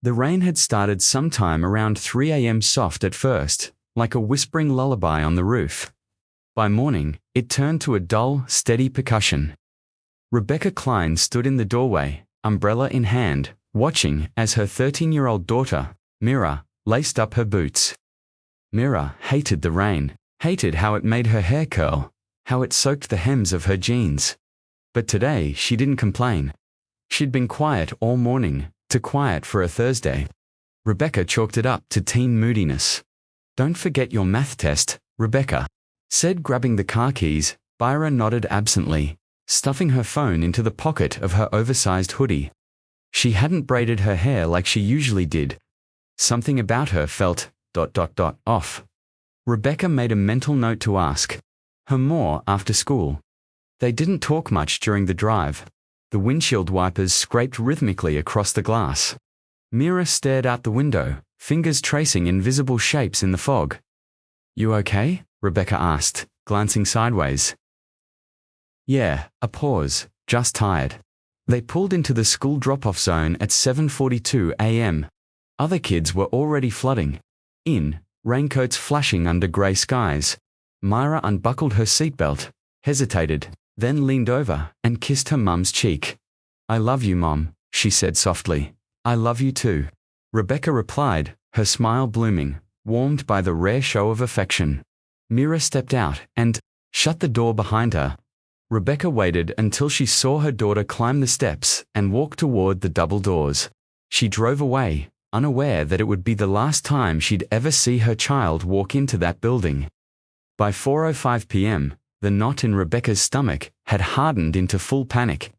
The rain had started sometime around 3 a.m. soft at first, like a whispering lullaby on the roof. By morning, it turned to a dull, steady percussion. Rebecca Klein stood in the doorway, umbrella in hand, watching as her 13-year-old daughter, Mira, laced up her boots. Mira hated the rain, hated how it made her hair curl, how it soaked the hems of her jeans. But today she didn't complain. She'd been quiet all morning, too quiet for a Thursday. Rebecca chalked it up to teen moodiness. "Don't forget your math test, Rebecca," said, grabbing the car keys. Myra nodded absently, stuffing her phone into the pocket of her oversized hoodie. She hadn't braided her hair like she usually did. Something about her felt ... off. Rebecca made a mental note to ask her more after school. They didn't talk much during the drive. The windshield wipers scraped rhythmically across the glass. Mira stared out the window, fingers tracing invisible shapes in the fog. "You okay?" Rebecca asked, glancing sideways. "Yeah," a pause, "just tired." They pulled into the school drop-off zone at 7:42 a.m. Other kids were already flooding in, raincoats flashing under grey skies. Myra unbuckled her seatbelt, hesitated, then leaned over and kissed her mum's cheek. "I love you, Mom," she said softly. "I love you too." Rebecca replied, her smile blooming, warmed by the rare show of affection. Mira stepped out and shut the door behind her. Rebecca waited until she saw her daughter climb the steps and walk toward the double doors. She drove away, unaware that it would be the last time she'd ever see her child walk into that building. By 4:05 p.m., the knot in Rebecca's stomach had hardened into full panic.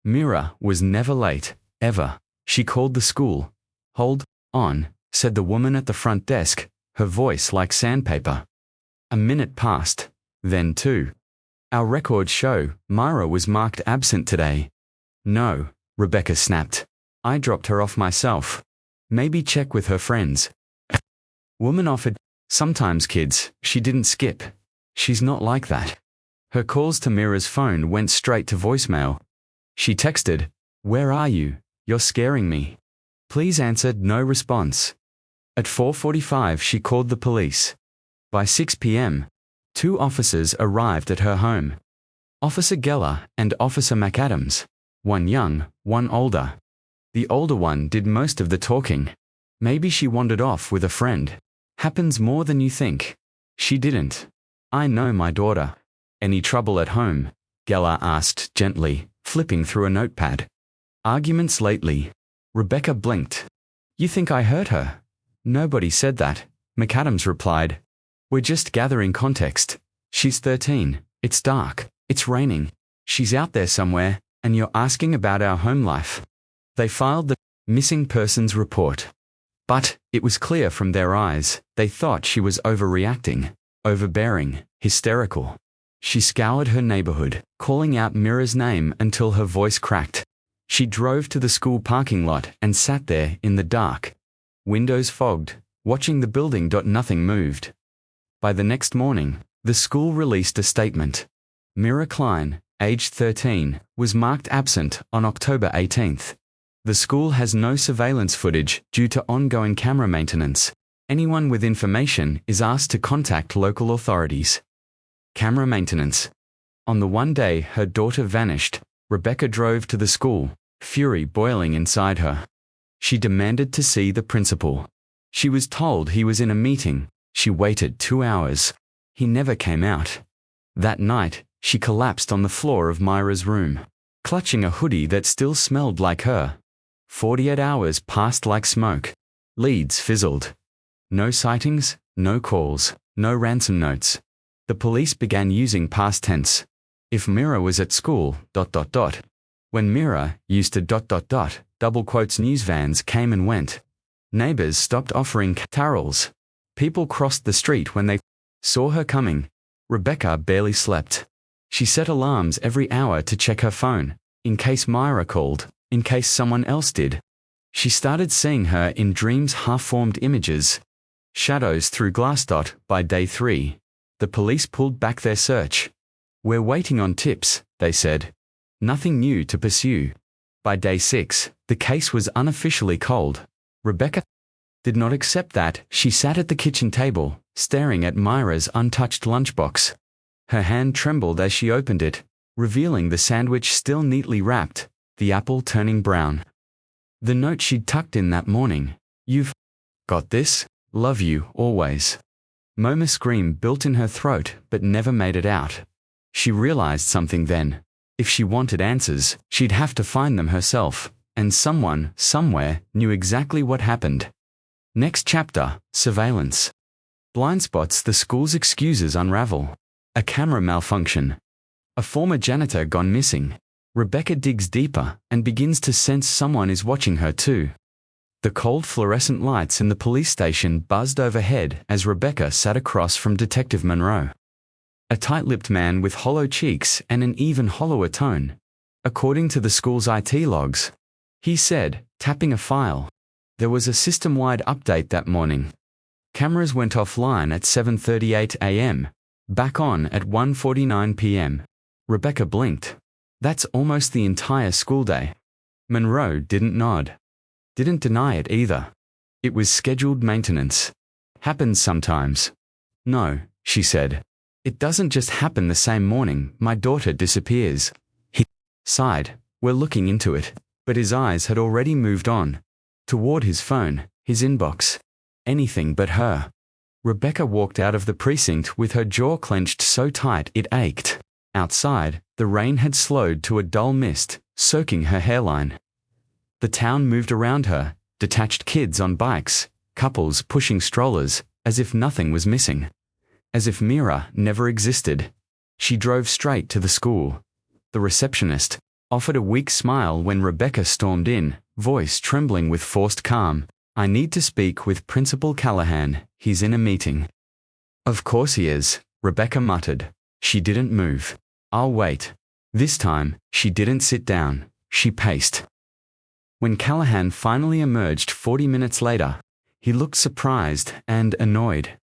Mira was never late, ever. She called the school. "Hold on," said the woman at the front desk, her voice like sandpaper. A minute passed, then two. "Our records show Myra was marked absent today." "No," Rebecca snapped. "I dropped her off myself. Maybe check with her friends." Woman offered. "Sometimes kids, she didn't skip. She's not like that." Her calls to Mira's phone went straight to voicemail. She texted, "Where are you? You're scaring me." "Please answer." No response. At 4:45 she called the police. By 6 p.m., 2 officers arrived at her home. Officer Geller and Officer McAdams. One young, one older. The older one did most of the talking. Maybe she wandered off with a friend. Happens more than you think. She didn't. "I know my daughter." "Any trouble at home?" Geller asked gently, flipping through a notepad. "Arguments lately." Rebecca blinked. "You think I hurt her?" "Nobody said that," McAdams replied. "We're just gathering context. She's 13, it's dark, it's raining, she's out there somewhere, and you're asking about our home life." They filed the missing persons report. But it was clear from their eyes, they thought she was overreacting, overbearing, hysterical. She scoured her neighborhood, calling out Mira's name until her voice cracked. She drove to the school parking lot and sat there in the dark. Windows fogged, watching the building. Nothing moved. By the next morning, the school released a statement. Mira Klein, aged 13, was marked absent on October 18th. The school has no surveillance footage due to ongoing camera maintenance. Anyone with information is asked to contact local authorities. Camera maintenance. On the one day her daughter vanished, Rebecca drove to the school, fury boiling inside her. She demanded to see the principal. She was told he was in a meeting. She waited 2 hours. He never came out. That night, she collapsed on the floor of Myra's room, clutching a hoodie that still smelled like her. 48 hours passed like smoke. Leads fizzled. No sightings, no calls, no ransom notes. The police began using past tense. If Mira was at school, ... When Mira used to ... double quotes, news vans came and went. Neighbors stopped offering carols. People crossed the street when they saw her coming. Rebecca barely slept. She set alarms every hour to check her phone, in case Myra called, in case someone else did. She started seeing her in dreams, half-formed images. Shadows through glass. By day 3, the police pulled back their search. "We're waiting on tips," they said. Nothing new to pursue. By day 6, the case was unofficially cold. Rebecca did not accept that. She sat at the kitchen table, staring at Myra's untouched lunchbox. Her hand trembled as she opened it, revealing the sandwich still neatly wrapped, the apple turning brown. The note she'd tucked in that morning. "You've got this? Love you, always." Moma scream built in her throat but never made it out. She realized something then. If she wanted answers, she'd have to find them herself, and someone, somewhere, knew exactly what happened. Next chapter, surveillance. Blind spots the school's excuses unravel. A camera malfunction. A former janitor gone missing. Rebecca digs deeper and begins to sense someone is watching her too. The cold fluorescent lights in the police station buzzed overhead as Rebecca sat across from Detective Monroe. A tight-lipped man with hollow cheeks and an even hollower tone. According to the school's IT logs, he said, tapping a file. There was a system-wide update that morning. Cameras went offline at 7:38 a.m., back on at 1:49 p.m. Rebecca blinked. That's almost the entire school day. Monroe didn't nod. Didn't deny it either. It was scheduled maintenance. Happens sometimes. No, she said. It doesn't just happen the same morning my daughter disappears. He sighed. We're looking into it. But his eyes had already moved on. Toward his phone, his inbox. Anything but her. Rebecca walked out of the precinct with her jaw clenched so tight it ached. Outside, the rain had slowed to a dull mist, soaking her hairline. The town moved around her, detached kids on bikes, couples pushing strollers, as if nothing was missing. As if Mira never existed. She drove straight to the school. The receptionist offered a weak smile when Rebecca stormed in, voice trembling with forced calm. "I need to speak with Principal Callahan. He's in a meeting." "Of course he is," Rebecca muttered. She didn't move. "I'll wait." This time, she didn't sit down. She paced. When Callahan finally emerged 40 minutes later, he looked surprised and annoyed.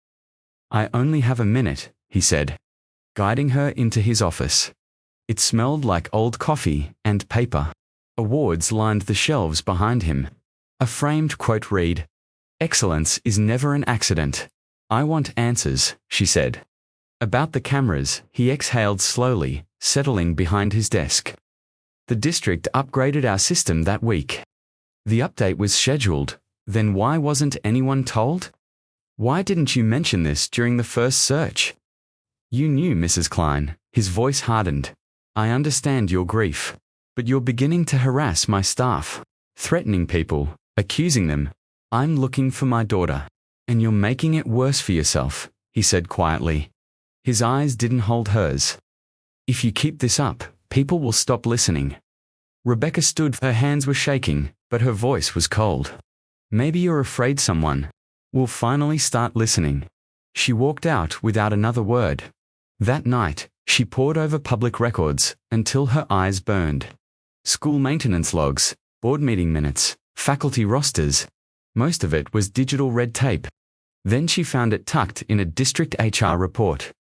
"I only have a minute," he said, guiding her into his office. It smelled like old coffee and paper. Awards lined the shelves behind him. A framed quote read, "Excellence is never an accident." "I want answers," she said. About the cameras, he exhaled slowly, settling behind his desk. "The district upgraded our system that week." The update was scheduled. Then why wasn't anyone told? "Why didn't you mention this during the first search?" "You knew, Mrs. Klein." His voice hardened. "I understand your grief. But you're beginning to harass my staff. Threatening people, accusing them. I'm looking for my daughter. And you're making it worse for yourself," he said quietly. His eyes didn't hold hers. "If you keep this up, people will stop listening." Rebecca stood. Her hands were shaking, but her voice was cold. "Maybe you're afraid someone will finally start listening." She walked out without another word. That night, she pored over public records until her eyes burned. School maintenance logs, board meeting minutes, faculty rosters. Most of it was digital red tape. Then she found it tucked in a district HR report.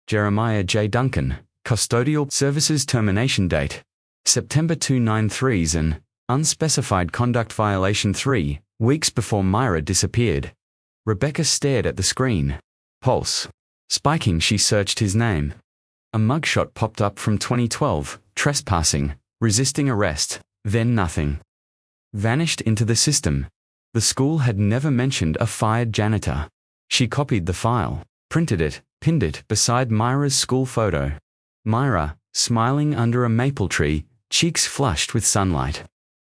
Jeremiah J. Duncan, Custodial Services Termination Date, September 293's an unspecified conduct violation 3 weeks before Myra disappeared. Rebecca stared at the screen. Pulse spiking. She searched his name. A mugshot popped up from 2012, trespassing, resisting arrest, then nothing. Vanished into the system. The school had never mentioned a fired janitor. She copied the file, printed it, pinned it beside Myra's school photo. Myra, smiling under a maple tree, cheeks flushed with sunlight.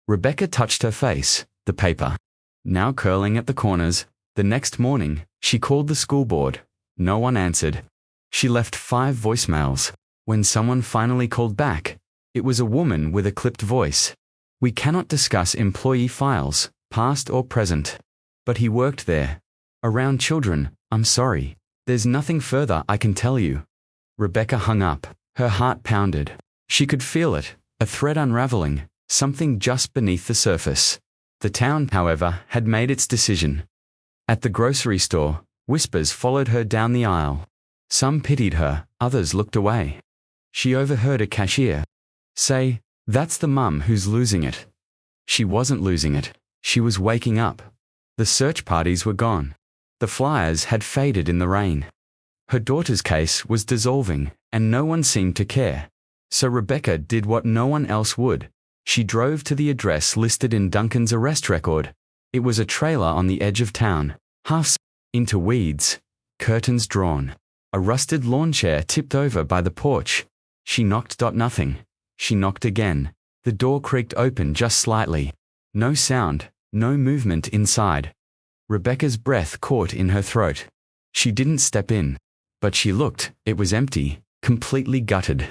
Rebecca touched her face, the paper now curling at the corners. The next morning, she called the school board. No one answered. She left 5 voicemails. When someone finally called back, it was a woman with a clipped voice. "We cannot discuss employee files, past or present. But he worked there. Around children, I'm sorry. There's nothing further I can tell you." Rebecca hung up. Her heart pounded. She could feel it, a thread unraveling, something just beneath the surface. The town, however, had made its decision. At the grocery store, whispers followed her down the aisle. Some pitied her, others looked away. She overheard a cashier say, "That's the mum who's losing it." She wasn't losing it. She was waking up. The search parties were gone. The flyers had faded in the rain. Her daughter's case was dissolving, and no one seemed to care. So Rebecca did what no one else would. She drove to the address listed in Duncan's arrest record. It was a trailer on the edge of town, half into weeds, curtains drawn. A rusted lawn chair tipped over by the porch. She knocked. Nothing. She knocked again. The door creaked open just slightly. No sound, no movement inside. Rebecca's breath caught in her throat. She didn't step in. But she looked. It was empty, completely gutted.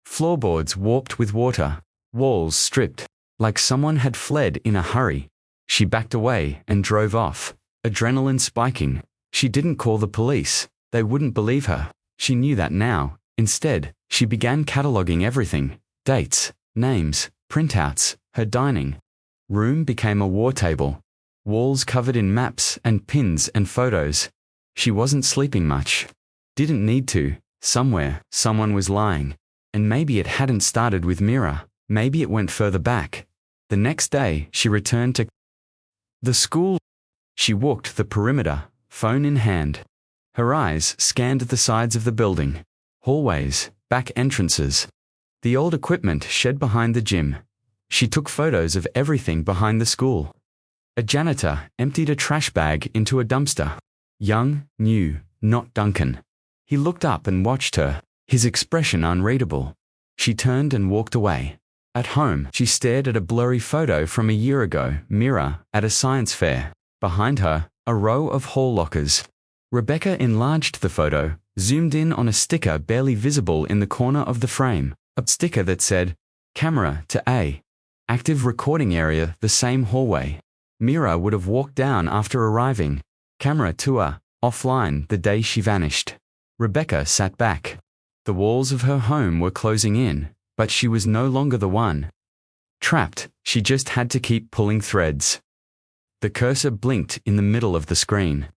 Floorboards warped with water, walls stripped, like someone had fled in a hurry. She backed away and drove off, adrenaline spiking. She didn't call the police. They wouldn't believe her. She knew that now. Instead, she began cataloging everything. Dates, names, printouts, her dining room became a war table. Walls covered in maps and pins and photos. She wasn't sleeping much. Didn't need to. Somewhere, someone was lying. And maybe it hadn't started with Mira. Maybe it went further back. The next day, she returned to the school. She walked the perimeter, phone in hand. Her eyes scanned the sides of the building. Hallways, back entrances. The old equipment shed behind the gym. She took photos of everything behind the school. A janitor emptied a trash bag into a dumpster. Young, new, not Duncan. He looked up and watched her, his expression unreadable. She turned and walked away. At home, she stared at a blurry photo from a year ago, Mira, at a science fair. Behind her, a row of hall lockers. Rebecca enlarged the photo, zoomed in on a sticker barely visible in the corner of the frame. A sticker that said, "Camera to A." Active recording area, the same hallway. Mira would have walked down after arriving. Camera to A, offline the day she vanished. Rebecca sat back. The walls of her home were closing in, but she was no longer the one. Trapped, she just had to keep pulling threads. The cursor blinked in the middle of the screen.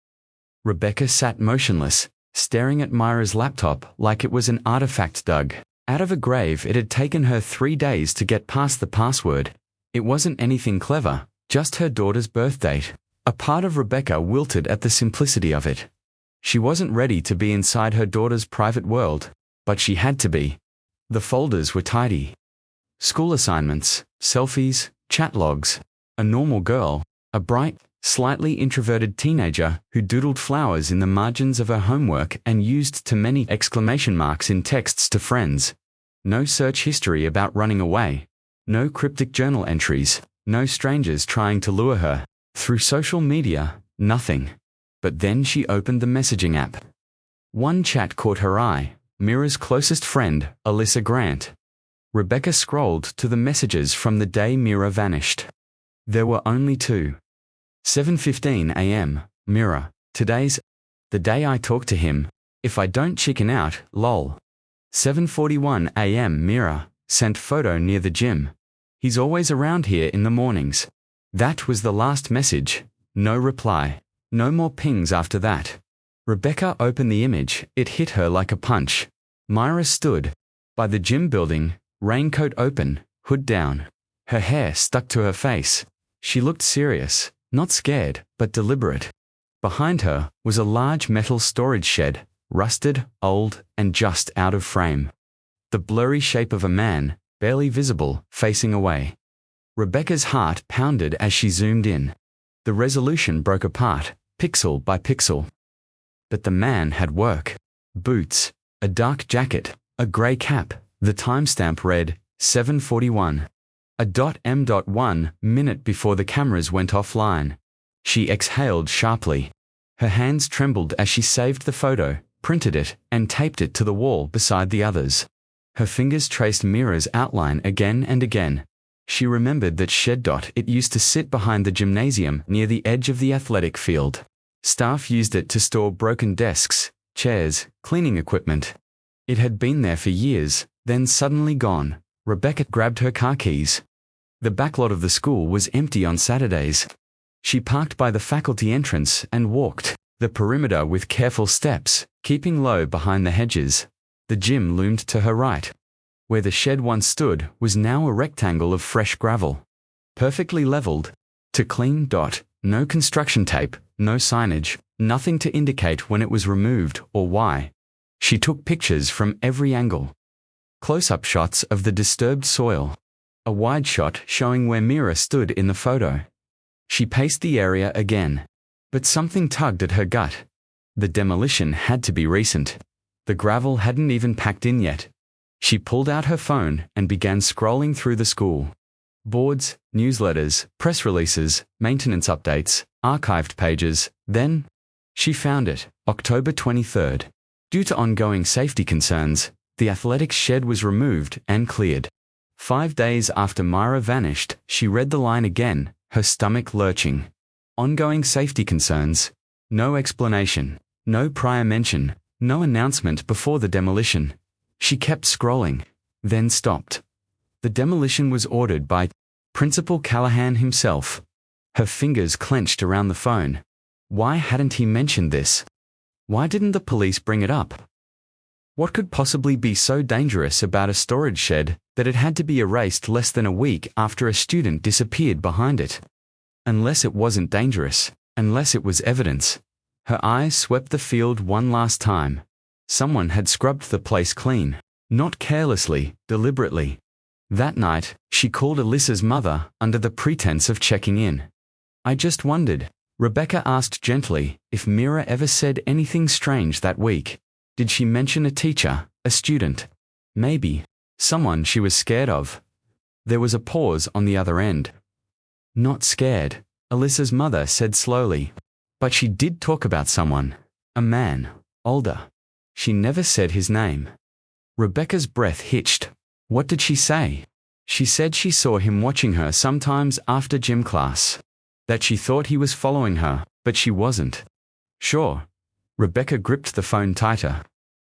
Rebecca sat motionless, staring at Myra's laptop like it was an artifact dug out of a grave. It had taken her 3 days to get past the password. It wasn't anything clever, just her daughter's birth date. A part of Rebecca wilted at the simplicity of it. She wasn't ready to be inside her daughter's private world, but she had to be. The folders were tidy. School assignments, selfies, chat logs. A normal girl, a bright, slightly introverted teenager who doodled flowers in the margins of her homework and used too many exclamation marks in texts to friends. No search history about running away. No cryptic journal entries. No strangers trying to lure her. Through social media, nothing. But then she opened the messaging app. One chat caught her eye. Mira's closest friend, Alyssa Grant. Rebecca scrolled to the messages from the day Mira vanished. There were only two. 7:15 a.m. Mira. Today's the day I talk to him. If I don't chicken out, lol. 7:41 a.m. Mira. Sent photo near the gym. He's always around here in the mornings. That was the last message. No reply. No more pings after that. Rebecca opened the image. It hit her like a punch. Myra stood by the gym building, raincoat open, hood down. Her hair stuck to her face. She looked serious, not scared, but deliberate. Behind her was a large metal storage shed, rusted, old, and just out of frame. The blurry shape of a man, barely visible, facing away. Rebecca's heart pounded as she zoomed in. The resolution broke apart, pixel by pixel. But the man had work. Boots, a dark jacket, a grey cap. The timestamp read 7:41. .m.1 minute before the cameras went offline. She exhaled sharply. Her hands trembled as she saved the photo, printed it, and taped it to the wall beside the others. Her fingers traced Mira's outline again and again. She remembered that shed. It used to sit behind the gymnasium near the edge of the athletic field. Staff used it to store broken desks, chairs, cleaning equipment. It had been there for years, then suddenly gone. Rebecca grabbed her car keys. The backlot of the school was empty on Saturdays. She parked by the faculty entrance and walked the perimeter with careful steps, keeping low behind the hedges. The gym loomed to her right. Where the shed once stood was now a rectangle of fresh gravel. Perfectly leveled. To clean. No construction tape, no signage, nothing to indicate when it was removed or why. She took pictures from every angle. Close-up shots of the disturbed soil. A wide shot showing where Mira stood in the photo. She paced the area again. But something tugged at her gut. The demolition had to be recent. The gravel hadn't even packed in yet. She pulled out her phone and began scrolling through the school. Boards, newsletters, press releases, maintenance updates, archived pages. Then, she found it, October 23rd. Due to ongoing safety concerns, the athletics shed was removed and cleared. 5 days after Myra vanished, she read the line again, her stomach lurching. Ongoing safety concerns. No explanation. No prior mention. No announcement before the demolition. She kept scrolling, then stopped. The demolition was ordered by Principal Callahan himself. Her fingers clenched around the phone. Why hadn't he mentioned this? Why didn't the police bring it up? What could possibly be so dangerous about a storage shed that it had to be erased less than a week after a student disappeared behind it? Unless it wasn't dangerous, unless it was evidence. Her eyes swept the field one last time. Someone had scrubbed the place clean, not carelessly, deliberately. That night, she called Alyssa's mother under the pretense of checking in. I just wondered, Rebecca asked gently, if Mira ever said anything strange that week. Did she mention a teacher, a student? Maybe. Someone she was scared of. There was a pause on the other end. Not scared, Alyssa's mother said slowly. But she did talk about someone. A man. Older. She never said his name. Rebecca's breath hitched. What did she say? She said she saw him watching her sometimes after gym class. That she thought he was following her, but she wasn't. Sure. Rebecca gripped the phone tighter.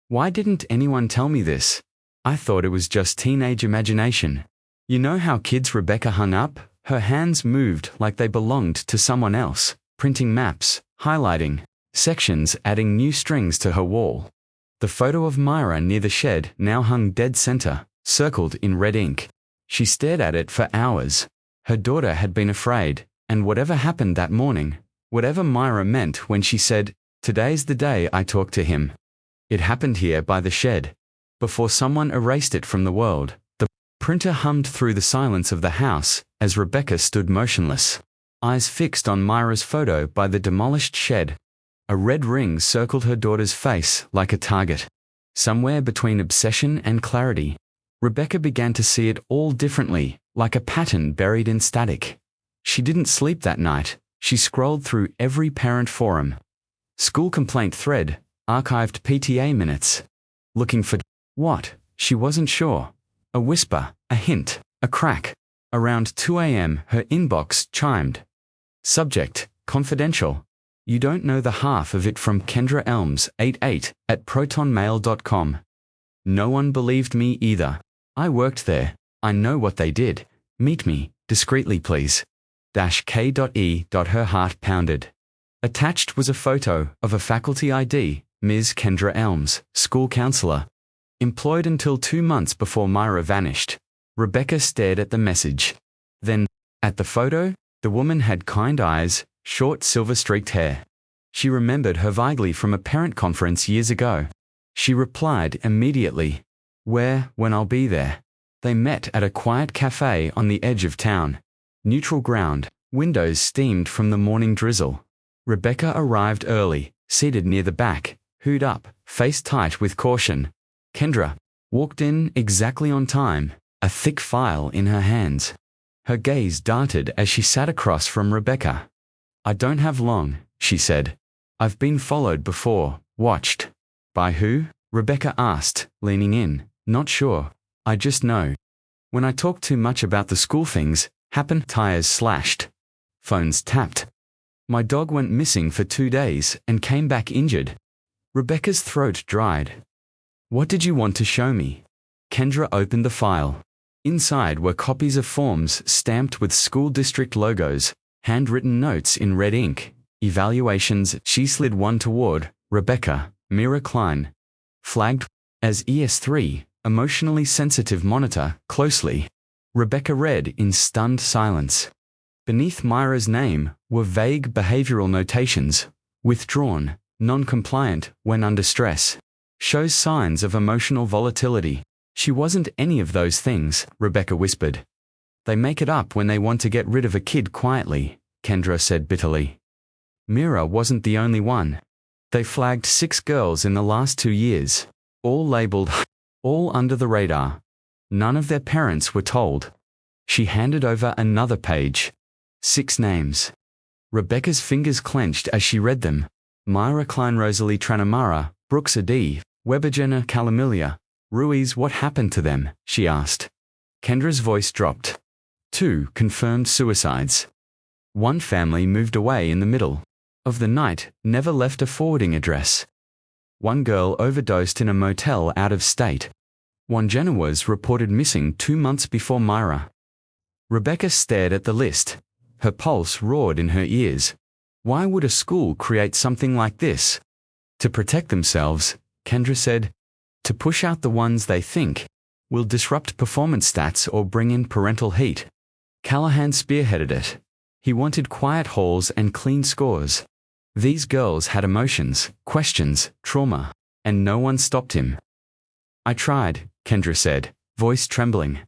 Why didn't anyone tell me this? I thought it was just teenage imagination. You know how kids Rebecca hung up? Her hands moved like they belonged to someone else, printing maps, highlighting sections, adding new strings to her wall. The photo of Myra near the shed now hung dead center, circled in red ink. She stared at it for hours. Her daughter had been afraid, and whatever happened that morning, whatever Myra meant when she said, "Today's the day I talk to him," it happened here by the shed. Before someone erased it from the world, the printer hummed through the silence of the house as Rebecca stood motionless, eyes fixed on Myra's photo by the demolished shed. A red ring circled her daughter's face like a target. Somewhere between obsession and clarity, Rebecca began to see it all differently, like a pattern buried in static. She didn't sleep that night. She scrolled through every parent forum, school complaint thread, archived PTA minutes. Looking for what? She wasn't sure. A whisper, a hint, a crack. Around 2 a.m., her inbox chimed. Subject, confidential. You don't know the half of it from Kendra Elms, 88, at protonmail.com. No one believed me either. I worked there. I know what they did. Meet me, discreetly please. -K.E. Her heart pounded. Attached was a photo of a faculty ID, Ms. Kendra Elms, school counselor. Employed until 2 months before Myra vanished. Rebecca stared at the message. Then, at the photo, the woman had kind eyes, short silver-streaked hair. She remembered her vaguely from a parent conference years ago. She replied immediately. Where, when I'll be there. They met at a quiet cafe on the edge of town. Neutral ground, windows steamed from the morning drizzle. Rebecca arrived early, seated near the back, hood up, face tight with caution. Kendra walked in exactly on time, a thick file in her hands. Her gaze darted as she sat across from Rebecca. I don't have long, she said. I've been followed before, watched. By who? Rebecca asked, leaning in. Not sure. I just know. When I talk too much about the school things, happen. Tires slashed. Phones tapped. My dog went missing for 2 days and came back injured. Rebecca's throat dried. What did you want to show me? Kendra opened the file. Inside were copies of forms stamped with school district logos, handwritten notes in red ink, evaluations. She slid one toward Rebecca, Mira Klein. Flagged as ES3, emotionally sensitive monitor, closely. Rebecca read in stunned silence. Beneath Myra's name were vague behavioral notations: withdrawn, non-compliant when under stress, shows signs of emotional volatility. She wasn't any of those things, Rebecca whispered. They make it up when they want to get rid of a kid quietly, Kendra said bitterly. Mira wasn't the only one. They flagged 6 girls in the last 2 years, all labeled, all under the radar. None of their parents were told. She handed over another page. 6 names. Rebecca's fingers clenched as she read them. Myra Klein, Rosalie Tranamara, Brooks Adi, Webergena Calamilia. Ruiz, what happened to them? She asked. Kendra's voice dropped. 2 confirmed suicides. 1 family moved away in the middle of the night, never left a forwarding address. 1 girl overdosed in a motel out of state. 1 Genoese reported missing 2 months before Myra. Rebecca stared at the list. Her pulse roared in her ears. Why would a school create something like this? To protect themselves, Kendra said. To push out the ones they think will disrupt performance stats or bring in parental heat. Callahan spearheaded it. He wanted quiet halls and clean scores. These girls had emotions, questions, trauma, and no one stopped him. I tried, Kendra said, voice trembling.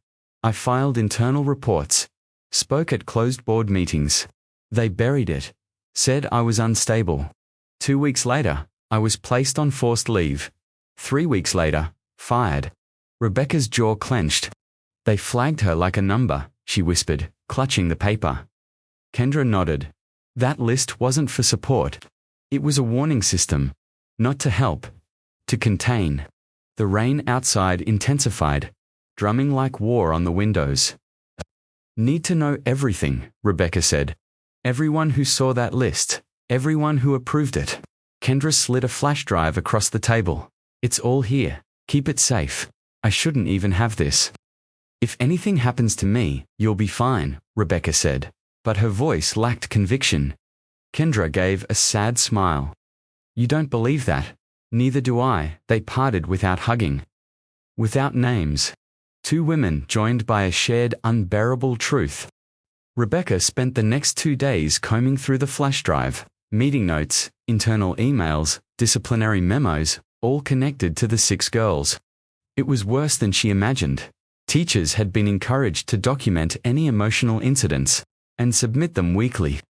I filed internal reports, spoke at closed board meetings. They buried it, said I was unstable. 2 weeks later, I was placed on forced leave. 3 weeks later, fired. Rebecca's jaw clenched. They flagged her like a number, she whispered, clutching the paper. Kendra nodded. That list wasn't for support. It was a warning system. Not to help. To contain. The rain outside intensified, drumming like war on the windows. Need to know everything, Rebecca said. Everyone who saw that list. Everyone who approved it. Kendra slid a flash drive across the table. It's all here. Keep it safe. I shouldn't even have this. If anything happens to me, you'll be fine, Rebecca said. But her voice lacked conviction. Kendra gave a sad smile. You don't believe that? Neither do I. They parted without hugging. Without names. 2 women joined by a shared unbearable truth. Rebecca spent the next 2 days combing through the flash drive. Meeting notes, internal emails, disciplinary memos, all connected to the 6 girls. It was worse than she imagined. Teachers had been encouraged to document any emotional incidents and submit them weekly.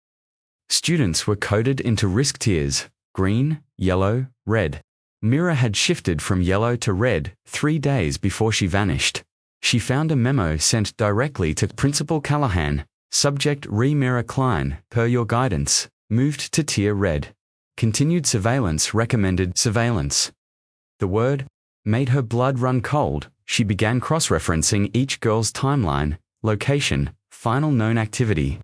Students were coded into risk tiers: green, yellow, red. Mira had shifted from yellow to red 3 days before she vanished. She found a memo sent directly to Principal Callahan. Subject: Mira Klein, per your guidance, moved to tier red. Continued surveillance recommended surveillance. The word made her blood run cold. She began cross-referencing each girl's timeline, location, final known activity.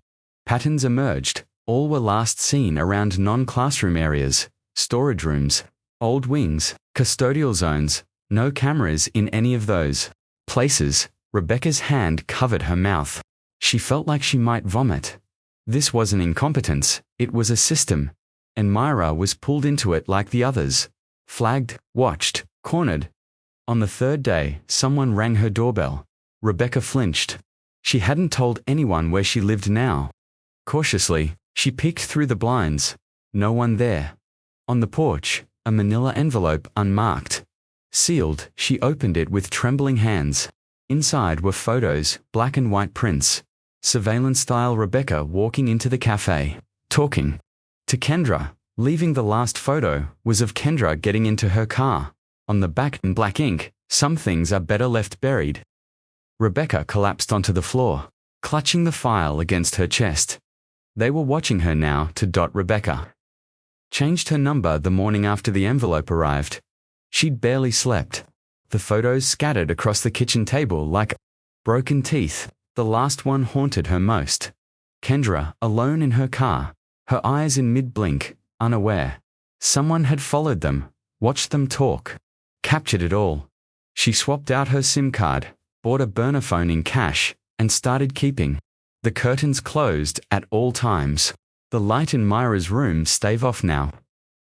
Patterns emerged. All were last seen around non-classroom areas, storage rooms, old wings, custodial zones. No cameras in any of those places. Rebecca's hand covered her mouth. She felt like she might vomit. This wasn't incompetence, it was a system. And Myra was pulled into it like the others. Flagged, watched, cornered. On the 3rd day, someone rang her doorbell. Rebecca flinched. She hadn't told anyone where she lived now. Cautiously, she peeked through the blinds. No one there. On the porch, a manila envelope unmarked. Sealed, she opened it with trembling hands. Inside were photos, black and white prints. Surveillance-style Rebecca walking into the cafe, talking to Kendra. Leaving the last photo was of Kendra getting into her car. On the back in black ink, some things are better left buried. Rebecca collapsed onto the floor, clutching the file against her chest. They were watching her now to dot Rebecca. Changed her number the morning after the envelope arrived. She'd barely slept. The photos scattered across the kitchen table like broken teeth. The last one haunted her most. Kendra, alone in her car, her eyes in mid-blink, unaware. Someone had followed them, watched them talk, captured it all. She swapped out her SIM card, bought a burner phone in cash, and started keeping. The curtains closed at all times. The light in Myra's room stave off now.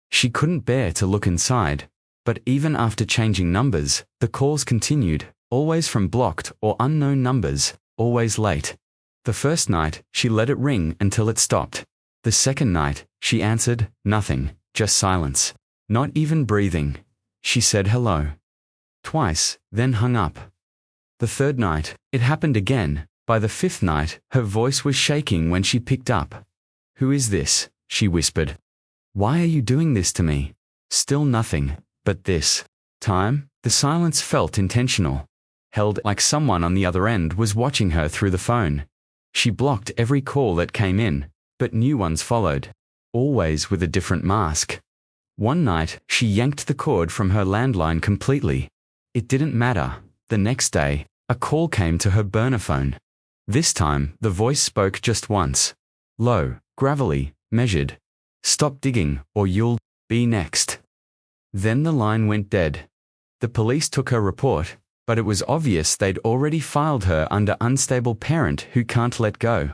She couldn't bear to look inside, but even after changing numbers, the calls continued, always from blocked or unknown numbers, always late. The first night, she let it ring until it stopped. The second night, she answered, nothing, just silence. Not even breathing. She said hello. Twice, then hung up. The third night, it happened again. By the fifth night, her voice was shaking when she picked up. "Who is this?" she whispered. "Why are you doing this to me?" Still nothing, but this time, the silence felt intentional. Held like someone on the other end was watching her through the phone. She blocked every call that came in, but new ones followed, always with a different mask. One night, she yanked the cord from her landline completely. It didn't matter. The next day, a call came to her burner phone. This time, the voice spoke just once. Low, gravelly, measured. "Stop digging, or you'll be next." Then the line went dead. The police took her report, but it was obvious they'd already filed her under unstable parent who can't let go.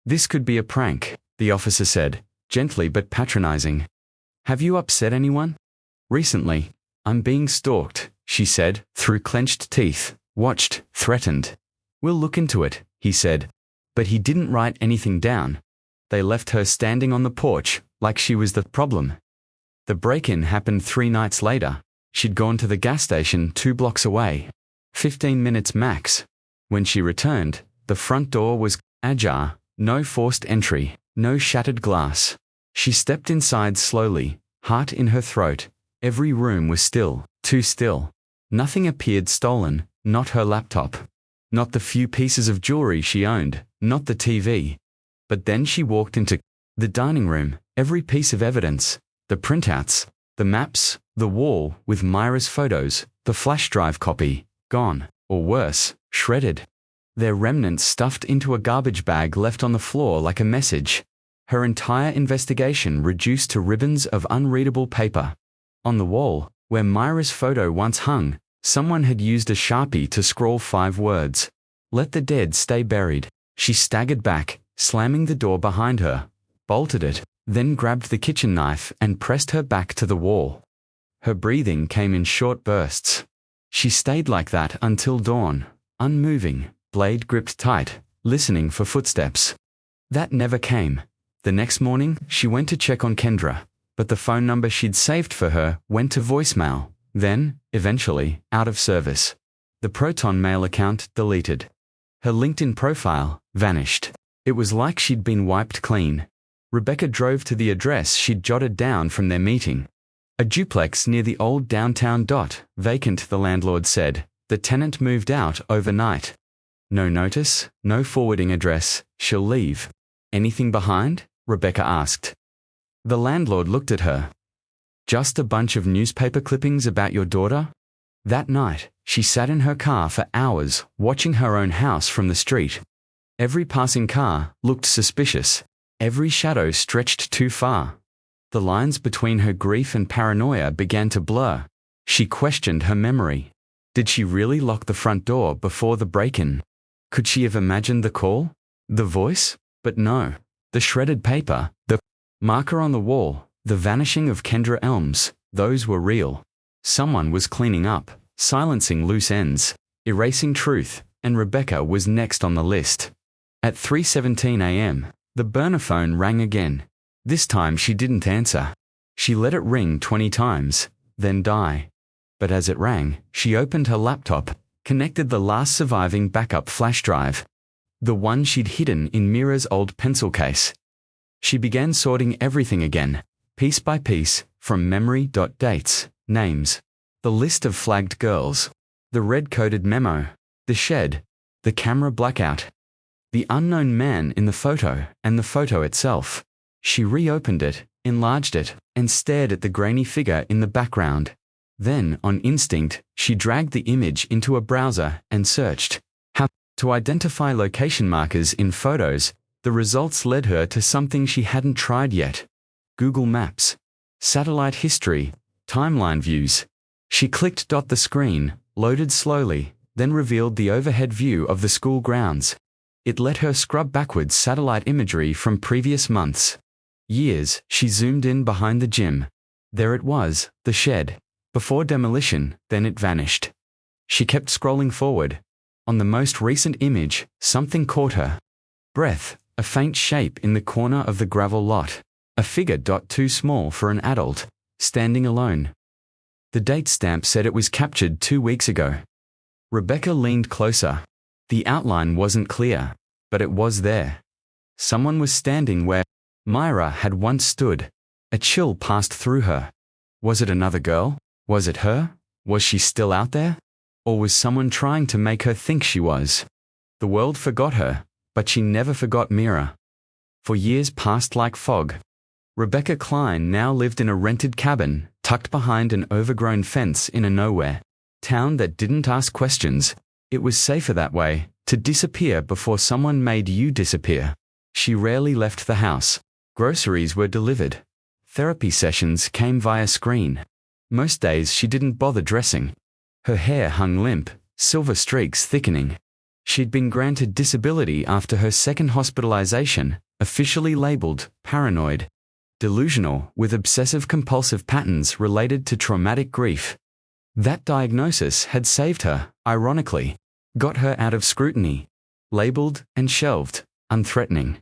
"This could be a prank," the officer said, gently but patronizing. "Have you upset anyone?" "Recently, I'm being stalked," she said, through clenched teeth. "Watched, threatened." "We'll look into it," he said. But he didn't write anything down. They left her standing on the porch, like she was the problem. The break-in happened 3 nights later. She'd gone to the gas station 2 blocks away. 15 minutes max. When she returned, the front door was ajar, no forced entry, no shattered glass. She stepped inside slowly, heart in her throat. Every room was still, too still. Nothing appeared stolen, not her laptop. Not the few pieces of jewelry she owned, not the TV. But then she walked into the dining room, every piece of evidence, the printouts, the maps, the wall with Myra's photos, the flash drive copy, gone, or worse, shredded. Their remnants stuffed into a garbage bag left on the floor like a message. Her entire investigation reduced to ribbons of unreadable paper. On the wall, where Myra's photo once hung, someone had used a Sharpie to scrawl 5 words. "Let the dead stay buried." She staggered back, slamming the door behind her, bolted it, then grabbed the kitchen knife and pressed her back to the wall. Her breathing came in short bursts. She stayed like that until dawn, unmoving, blade gripped tight, listening for footsteps. That never came. The next morning, she went to check on Kendra, but the phone number she'd saved for her went to voicemail, then, eventually, out of service. The Proton Mail account deleted. Her LinkedIn profile vanished. It was like she'd been wiped clean. Rebecca drove to the address she'd jotted down from their meeting. A duplex near the old downtown dot, vacant, the landlord said. The tenant moved out overnight. "No notice, no forwarding address, she'll leave." "Anything behind?" Rebecca asked. The landlord looked at her. "Just a bunch of newspaper clippings about your daughter?" That night, she sat in her car for hours, watching her own house from the street. Every passing car looked suspicious. Every shadow stretched too far. The lines between her grief and paranoia began to blur. She questioned her memory. Did she really lock the front door before the break-in? Could she have imagined the call? The voice? But no. The shredded paper, the marker on the wall, the vanishing of Kendra Elms, those were real. Someone was cleaning up, silencing loose ends, erasing truth, and Rebecca was next on the list. At 3:17 a.m., the burner phone rang again. This time she didn't answer. She let it ring 20 times, then die. But as it rang, she opened her laptop, connected the last surviving backup flash drive. The one she'd hidden in Mira's old pencil case. She began sorting everything again, piece by piece, from memory. Dates, names, the list of flagged girls, the red-coded memo, the shed, the camera blackout, the unknown man in the photo, and the photo itself. She reopened it, enlarged it, and stared at the grainy figure in the background. Then, on instinct, she dragged the image into a browser and searched. How to identify location markers in photos. The results led her to something she hadn't tried yet. Google Maps. Satellite history. Timeline views. She clicked. The screen loaded slowly, then revealed the overhead view of the school grounds. It let her scrub backwards satellite imagery from previous months. Years. She zoomed in behind the gym. There it was, the shed. Before demolition, then it vanished. She kept scrolling forward. On the most recent image, something caught her. Breath, a faint shape in the corner of the gravel lot. A figure too small for an adult, standing alone. The date stamp said it was captured 2 weeks ago. Rebecca leaned closer. The outline wasn't clear, but it was there. Someone was standing where Myra had once stood. A chill passed through her. Was it another girl? Was it her? Was she still out there? Or was someone trying to make her think she was? The world forgot her, but she never forgot Myra. For years passed like fog. Rebecca Klein now lived in a rented cabin, tucked behind an overgrown fence in a nowhere town that didn't ask questions. It was safer that way, to disappear before someone made you disappear. She rarely left the house. Groceries were delivered. Therapy sessions came via screen. Most days she didn't bother dressing. Her hair hung limp, silver streaks thickening. She'd been granted disability after her second hospitalization, officially labeled paranoid. Delusional, with obsessive-compulsive patterns related to traumatic grief. That diagnosis had saved her, ironically. Got her out of scrutiny. Labeled and shelved, unthreatening.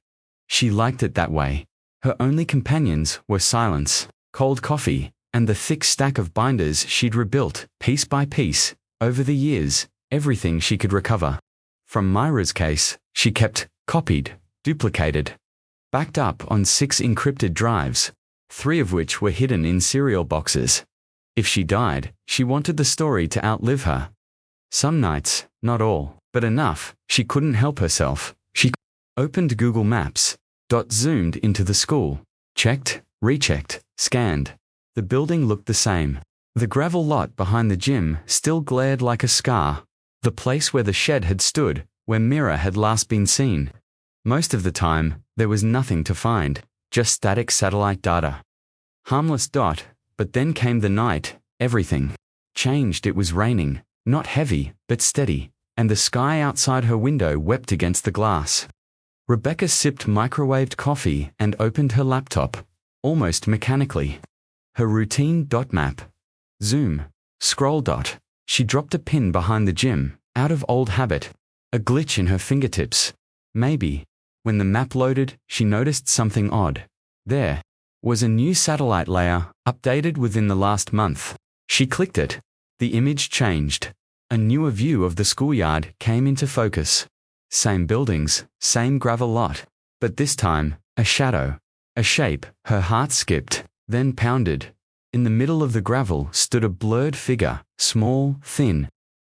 She liked it that way. Her only companions were silence, cold coffee, and the thick stack of binders she'd rebuilt, piece by piece, over the years, everything she could recover. From Myra's case, she kept copied, duplicated, backed up on 6 encrypted drives, 3 of which were hidden in cereal boxes. If she died, she wanted the story to outlive her. Some nights, not all, but enough, she couldn't help herself. She opened Google Maps, zoomed into the school, checked, rechecked, scanned. The building looked the same. The gravel lot behind the gym still glared like a scar. The place where the shed had stood, where Myra had last been seen. Most of the time, there was nothing to find, just static satellite data. Harmless dot, but then came the night, everything changed. It was raining, not heavy, but steady, and the sky outside her window wept against the glass. Rebecca sipped microwaved coffee and opened her laptop, almost mechanically. Her routine map. Zoom. Scroll dot. She dropped a pin behind the gym, out of old habit. A glitch in her fingertips. Maybe. When the map loaded, she noticed something odd. There was a new satellite layer, updated within the last month. She clicked it. The image changed. A newer view of the schoolyard came into focus. Same buildings, same gravel lot. But this time, a shadow. A shape. Her heart skipped, then pounded. In the middle of the gravel stood a blurred figure, small, thin.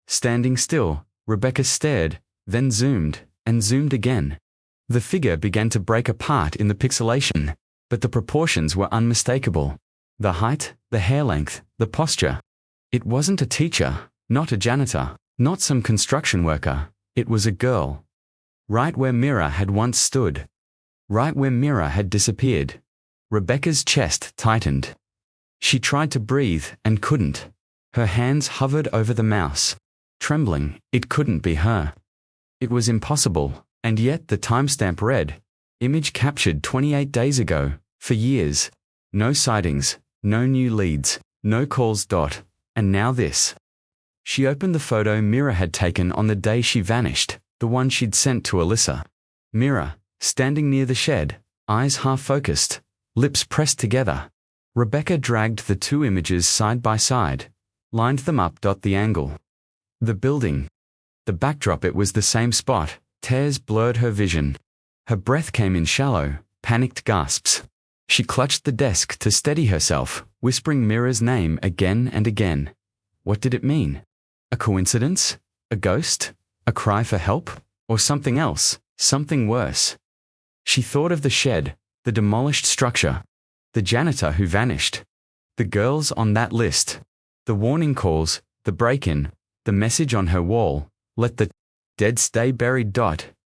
Standing still, Rebecca stared, then zoomed, and zoomed again. The figure began to break apart in the pixelation, but the proportions were unmistakable. The height, the hair length, the posture. It wasn't a teacher, not a janitor, not some construction worker. It was a girl. Right where Myra had once stood. Right where Myra had disappeared. Rebecca's chest tightened. She tried to breathe and couldn't. Her hands hovered over the mouse. Trembling, it couldn't be her. It was impossible, and yet the timestamp read, image captured 28 days ago, for years. No sightings, no new leads, no calls. And now this. She opened the photo Myra had taken on the day she vanished, the one she'd sent to Alyssa. Myra, standing near the shed, eyes half-focused, lips pressed together. Rebecca dragged the 2 images side by side, lined them up. The angle. The building. The backdrop. It was the same spot. Tears blurred her vision. Her breath came in shallow, panicked gasps. She clutched the desk to steady herself, whispering Myra's name again and again. What did it mean? A coincidence? A ghost? A cry for help? Or something else, something worse? She thought of the shed, the demolished structure, the janitor who vanished, the girls on that list, the warning calls, the break-in, the message on her wall, let the dead stay buried.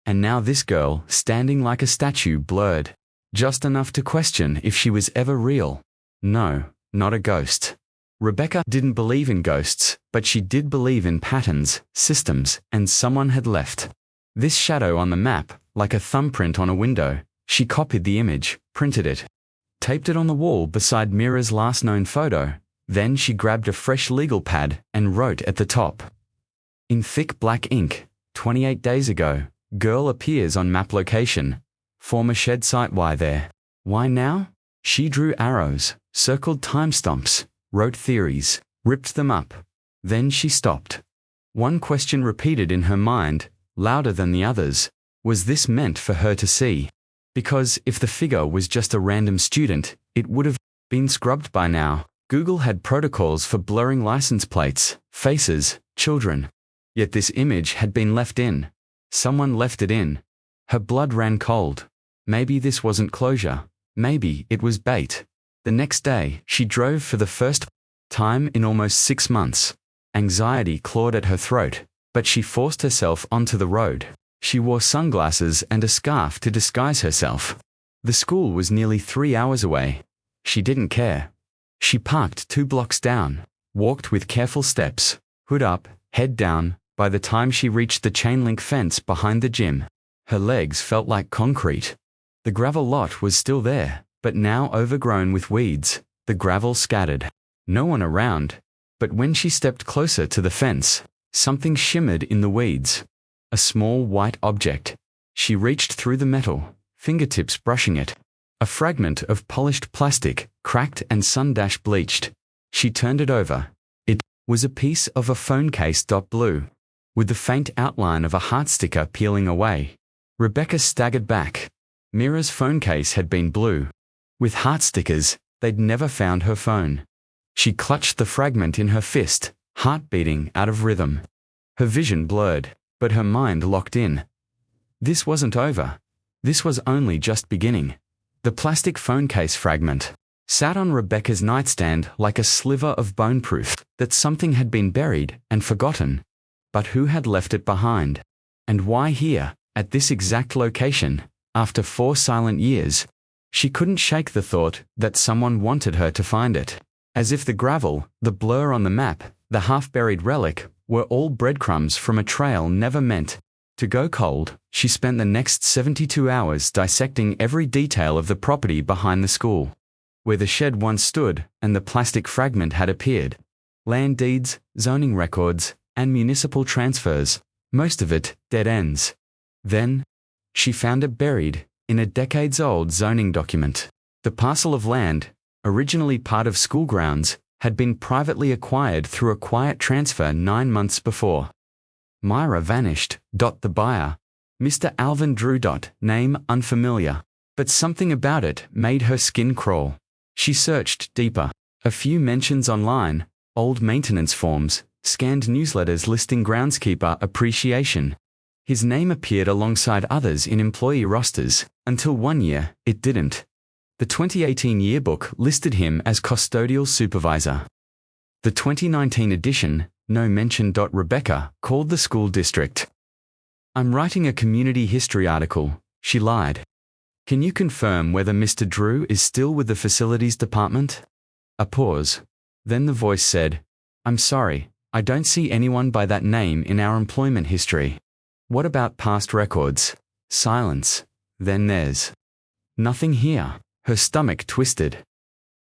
And now this girl, standing like a statue, blurred. Just enough to question if she was ever real. No, not a ghost. Rebecca didn't believe in ghosts, but she did believe in patterns, systems, and someone had left. This shadow on the map, like a thumbprint on a window. She copied the image, printed it, taped it on the wall beside Myra's last known photo. Then she grabbed a fresh legal pad and wrote at the top. In thick black ink, 28 days ago, Girl appears on map location. Former shed site. Why there? Why now? She drew arrows, circled timestamps, wrote theories, ripped them up. Then she stopped. One question repeated in her mind, louder than the others. Was this meant for her to see? Because if the figure was just a random student, it would have been scrubbed by now. Google had protocols for blurring license plates, faces, children. Yet this image had been left in. Someone left it in. Her blood ran cold. Maybe this wasn't closure. Maybe it was bait. The next day, she drove for the first time in almost 6 months. Anxiety clawed at her throat, but she forced herself onto the road. She wore sunglasses and a scarf to disguise herself. The school was nearly 3 hours away. She didn't care. She parked 2 blocks down, walked with careful steps, hood up, head down. By the time she reached the chain-link fence behind the gym, her legs felt like concrete. The gravel lot was still there, but now overgrown with weeds, the gravel scattered. No one around. But when she stepped closer to the fence, something shimmered in the weeds. A small white object. She reached through the metal, fingertips brushing it. A fragment of polished plastic, cracked and sun-dash bleached. She turned it over. It was a piece of a phone case. Blue, with the faint outline of a heart sticker peeling away. Rebecca staggered back. Mira's phone case had been blue. With heart stickers, they'd never found her phone. She clutched the fragment in her fist, heart beating out of rhythm. Her vision blurred, but her mind locked in. This wasn't over. This was only just beginning. The plastic phone case fragment sat on Rebecca's nightstand like a sliver of bone proof that something had been buried and forgotten. But who had left it behind? And why here, at this exact location, after 4 silent years? She couldn't shake the thought that someone wanted her to find it. As if the gravel, the blur on the map, the half-buried relic, were all breadcrumbs from a trail never meant to go cold. She spent the next 72 hours dissecting every detail of the property behind the school, where the shed once stood and the plastic fragment had appeared. Land deeds, zoning records, and municipal transfers, most of it dead ends. Then, she found it buried in a decades-old zoning document. The parcel of land, originally part of school grounds, had been privately acquired through a quiet transfer 9 months before. Myra vanished. The buyer, Mr. Alvin Drew. Name unfamiliar. But something about it made her skin crawl. She searched deeper. A few mentions online, old maintenance forms, scanned newsletters listing groundskeeper appreciation. His name appeared alongside others in employee rosters, until one year, it didn't. The 2018 yearbook listed him as custodial supervisor. The 2019 edition, no mention. Rebecca called the school district. I'm writing a community history article, she lied. Can you confirm whether Mr. Drew is still with the facilities department? A pause. Then the voice said, I'm sorry, I don't see anyone by that name in our employment history. What about past records? Silence. Then there's nothing here. Her stomach twisted.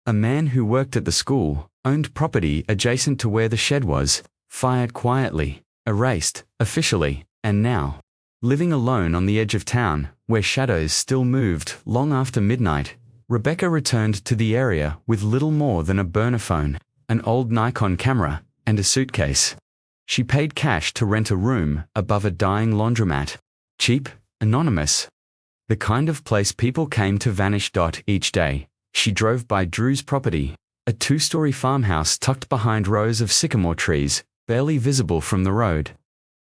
A man who worked at the school, owned property adjacent to where the shed was, fired quietly, erased, officially, and now, living alone on the edge of town, where shadows still moved long after midnight, Rebecca returned to the area with little more than a burner phone, an old Nikon camera, and a suitcase. She paid cash to rent a room above a dying laundromat. Cheap, anonymous. The kind of place people came to vanish. Each day, she drove by Drew's property, a 2-story farmhouse tucked behind rows of sycamore trees, barely visible from the road.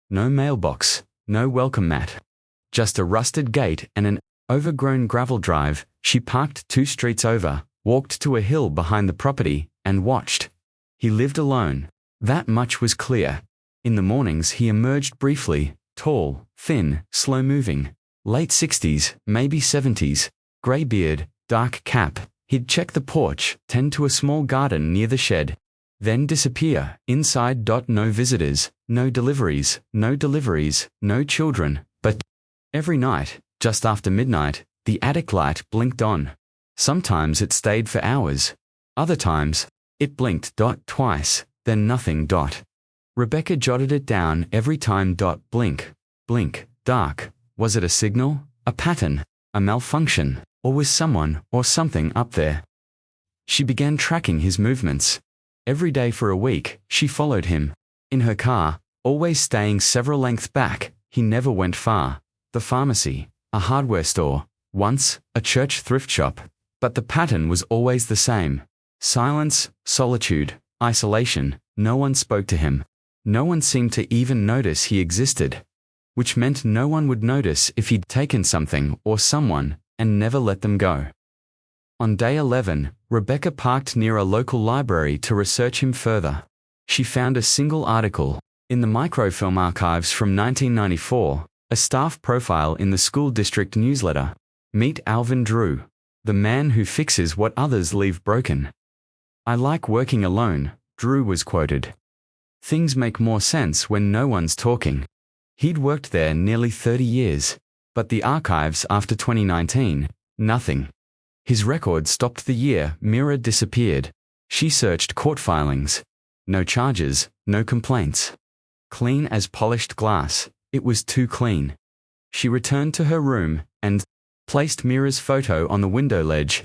No mailbox, no welcome mat. Just a rusted gate and an overgrown gravel drive. She parked 2 streets over, walked to a hill behind the property, and watched. He lived alone. That much was clear. In the mornings he emerged briefly, tall, thin, slow-moving. Late 60s, maybe 70s, grey beard, dark cap. He'd check the porch, tend to a small garden near the shed, then disappear inside. No visitors, no deliveries, no children, but every night, just after midnight, the attic light blinked on. Sometimes it stayed for hours. Other times, it blinked. Twice, then nothing. Rebecca jotted it down every time. Blink, blink, dark, Was it a signal, a pattern, a malfunction, or was someone or something up there? She began tracking his movements. Every day for a week, she followed him. In her car, always staying several lengths back, he never went far. The pharmacy, a hardware store, once a church thrift shop. But the pattern was always the same. Silence, solitude, isolation. No one spoke to him. No one seemed to even notice he existed. Which meant no one would notice if he'd taken something or someone and never let them go. On day 11, Rebecca parked near a local library to research him further. She found a single article in the microfilm archives from 1994, a staff profile in the school district newsletter. Meet Alvin Drew, the man who fixes what others leave broken. I like working alone, Drew was quoted. Things make more sense when no one's talking. He'd worked there nearly 30 years, but the archives after 2019, nothing. His record stopped the year Mira disappeared. She searched court filings. No charges, no complaints. Clean as polished glass, it was too clean. She returned to her room and placed Mira's photo on the window ledge.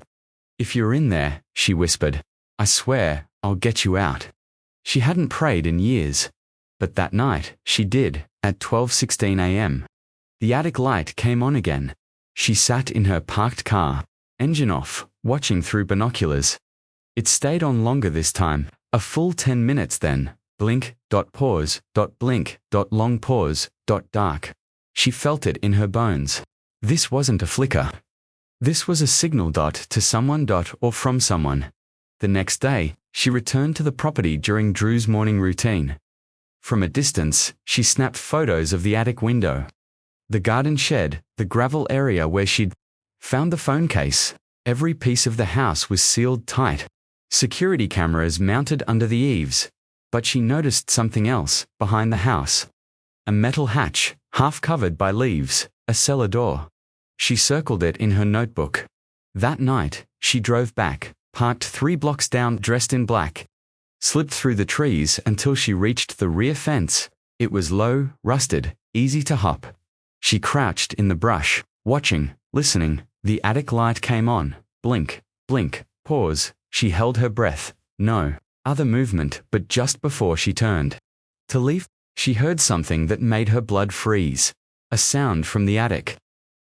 If you're in there, she whispered, I swear, I'll get you out. She hadn't prayed in years. But that night, she did, at 12:16 a.m. The attic light came on again. She sat in her parked car, engine off, watching through binoculars. It stayed on longer this time, a full 10 minutes then. Blink, pause, blink, long pause, dark. She felt it in her bones. This wasn't a flicker. This was a signal to someone or from someone. The next day, she returned to the property during Drew's morning routine. From a distance, she snapped photos of the attic window, the garden shed, the gravel area where she'd found the phone case. Every piece of the house was sealed tight. Security cameras mounted under the eaves. But she noticed something else behind the house. A metal hatch, half covered by leaves, a cellar door. She circled it in her notebook. That night, she drove back, parked 3 blocks down dressed in black, slipped through the trees until she reached the rear fence. It was low, rusted, easy to hop. She crouched in the brush, watching, listening. The attic light came on. Blink, blink, pause. She held her breath. No other movement, but just before she turned to leave, she heard something that made her blood freeze. A sound from the attic.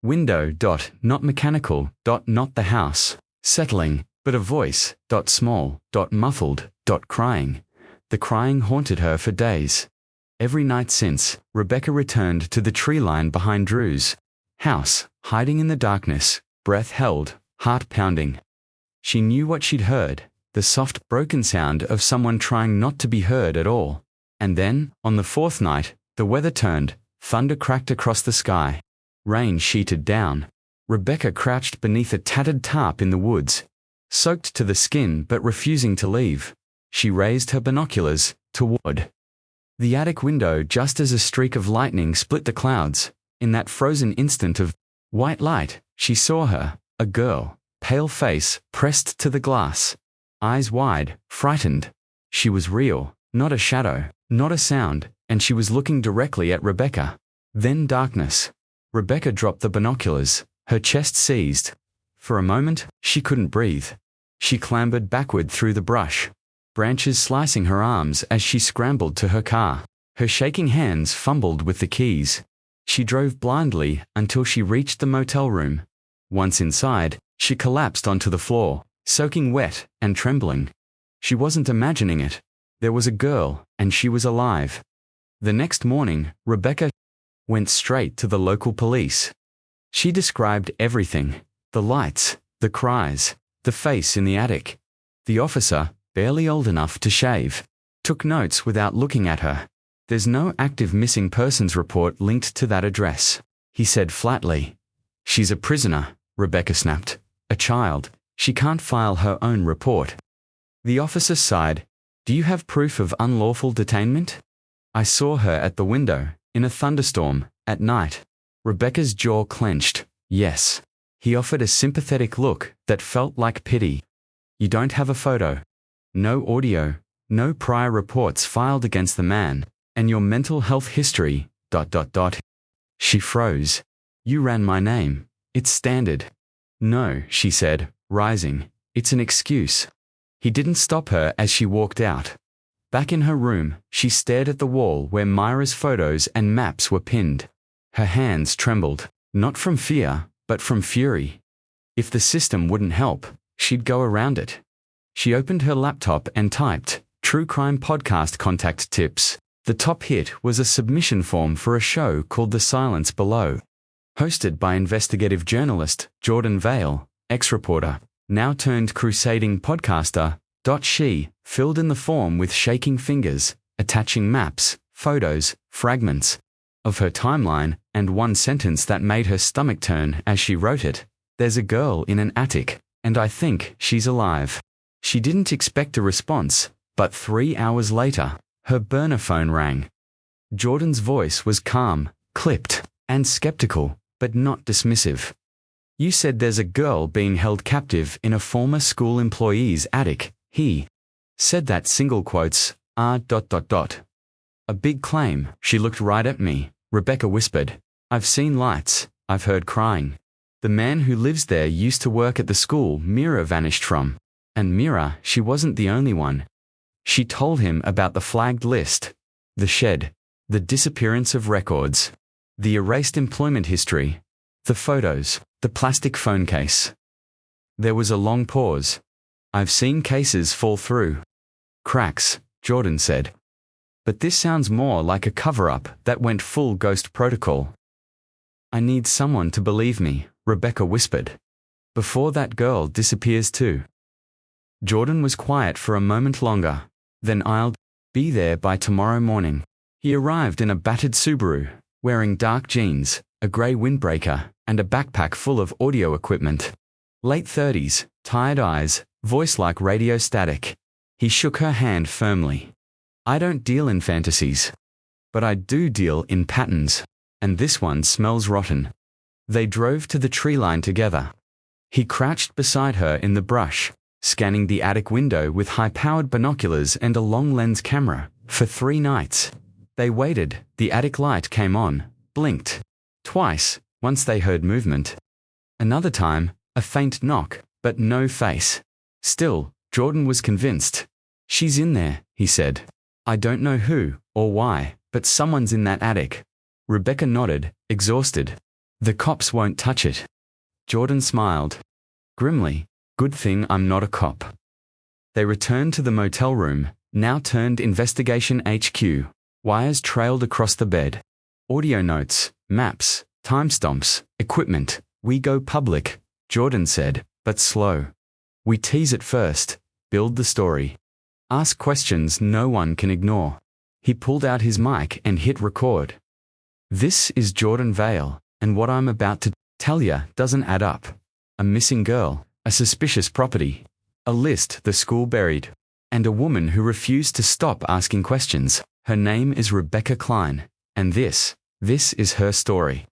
Window, not mechanical, not the house, settling, but a voice, small, muffled, crying. The crying haunted her for days. Every night since, Rebecca returned to the tree line behind Drew's house, hiding in the darkness, breath held, heart pounding. She knew what she'd heard, the soft, broken sound of someone trying not to be heard at all. And then, on the 4th night, the weather turned, thunder cracked across the sky. Rain sheeted down. Rebecca crouched beneath a tattered tarp in the woods, soaked to the skin but refusing to leave. She raised her binoculars toward the attic window just as a streak of lightning split the clouds. In that frozen instant of white light, she saw her, a girl, pale face pressed to the glass, eyes wide, frightened. She was real, not a shadow, not a sound, and she was looking directly at Rebecca. Then darkness. Rebecca dropped the binoculars, her chest seized. For a moment, she couldn't breathe. She clambered backward through the brush, branches slicing her arms as she scrambled to her car. Her shaking hands fumbled with the keys. She drove blindly until she reached the motel room. Once inside, she collapsed onto the floor, soaking wet and trembling. She wasn't imagining it. There was a girl, and she was alive. The next morning, Rebecca went straight to the local police. She described everything: the lights, the cries, the face in the attic. The officer, barely old enough to shave, took notes without looking at her. There's no active missing persons report linked to that address, he said flatly. She's a prisoner, Rebecca snapped. A child. She can't file her own report. The officer sighed. Do you have proof of unlawful detainment? I saw her at the window, in a thunderstorm, at night. Rebecca's jaw clenched. Yes. He offered a sympathetic look that felt like pity. You don't have a photo. No audio. No prior reports filed against the man. And your mental health history, She froze. You ran my name. It's standard. No, she said, rising. It's an excuse. He didn't stop her as she walked out. Back in her room, she stared at the wall where Myra's photos and maps were pinned. Her hands trembled, not from fear, but from fury. If the system wouldn't help, she'd go around it. She opened her laptop and typed, "True Crime Podcast Contact Tips." The top hit was a submission form for a show called The Silence Below. Hosted by investigative journalist Jordan Vale, ex-reporter, now turned crusading podcaster. She filled in the form with shaking fingers, attaching maps, photos, fragments of her timeline, and one sentence that made her stomach turn as she wrote it. "There's a girl in an attic, and I think she's alive." She didn't expect a response, but 3 hours later, her burner phone rang. Jordan's voice was calm, clipped, and skeptical, but not dismissive. "You said there's a girl being held captive in a former school employee's attic." He said that single quotes, "A big claim." She looked right at me, Rebecca whispered. "I've seen lights, I've heard crying. The man who lives there used to work at the school Mira vanished from. And Mira, she wasn't the only one." She told him about the flagged list, the shed, the disappearance of records, the erased employment history, the photos, the plastic phone case. There was a long pause. "I've seen cases fall through cracks," Jordan said. "But this sounds more like a cover-up that went full ghost protocol." "I need someone to believe me," Rebecca whispered, "before that girl disappears too." Jordan was quiet for a moment longer. "Then I'll be there by tomorrow morning." He arrived in a battered Subaru, wearing dark jeans, a grey windbreaker, and a backpack full of audio equipment. Late 30s, tired eyes, voice like radio static. He shook her hand firmly. "I don't deal in fantasies. But I do deal in patterns. And this one smells rotten." They drove to the tree line together. He crouched beside her in the brush, scanning the attic window with high-powered binoculars and a long-lens camera. For 3 nights. They waited. The attic light came on, blinked. Twice, once they heard movement. Another time, a faint knock, but no face. Still, Jordan was convinced. "She's in there," he said. "I don't know who, or why, but someone's in that attic." Rebecca nodded, exhausted. "The cops won't touch it." Jordan smiled. Grimly, "Good thing I'm not a cop." They returned to the motel room, now turned Investigation HQ. Wires trailed across the bed. Audio notes, maps, timestamps, equipment. "We go public," Jordan said, "but slow. We tease it first, build the story. Ask questions no one can ignore." He pulled out his mic and hit record. "This is Jordan Vale, and what I'm about to tell ya doesn't add up. A missing girl, a suspicious property, a list the school buried, and a woman who refused to stop asking questions. Her name is Rebecca Klein, and this is her story."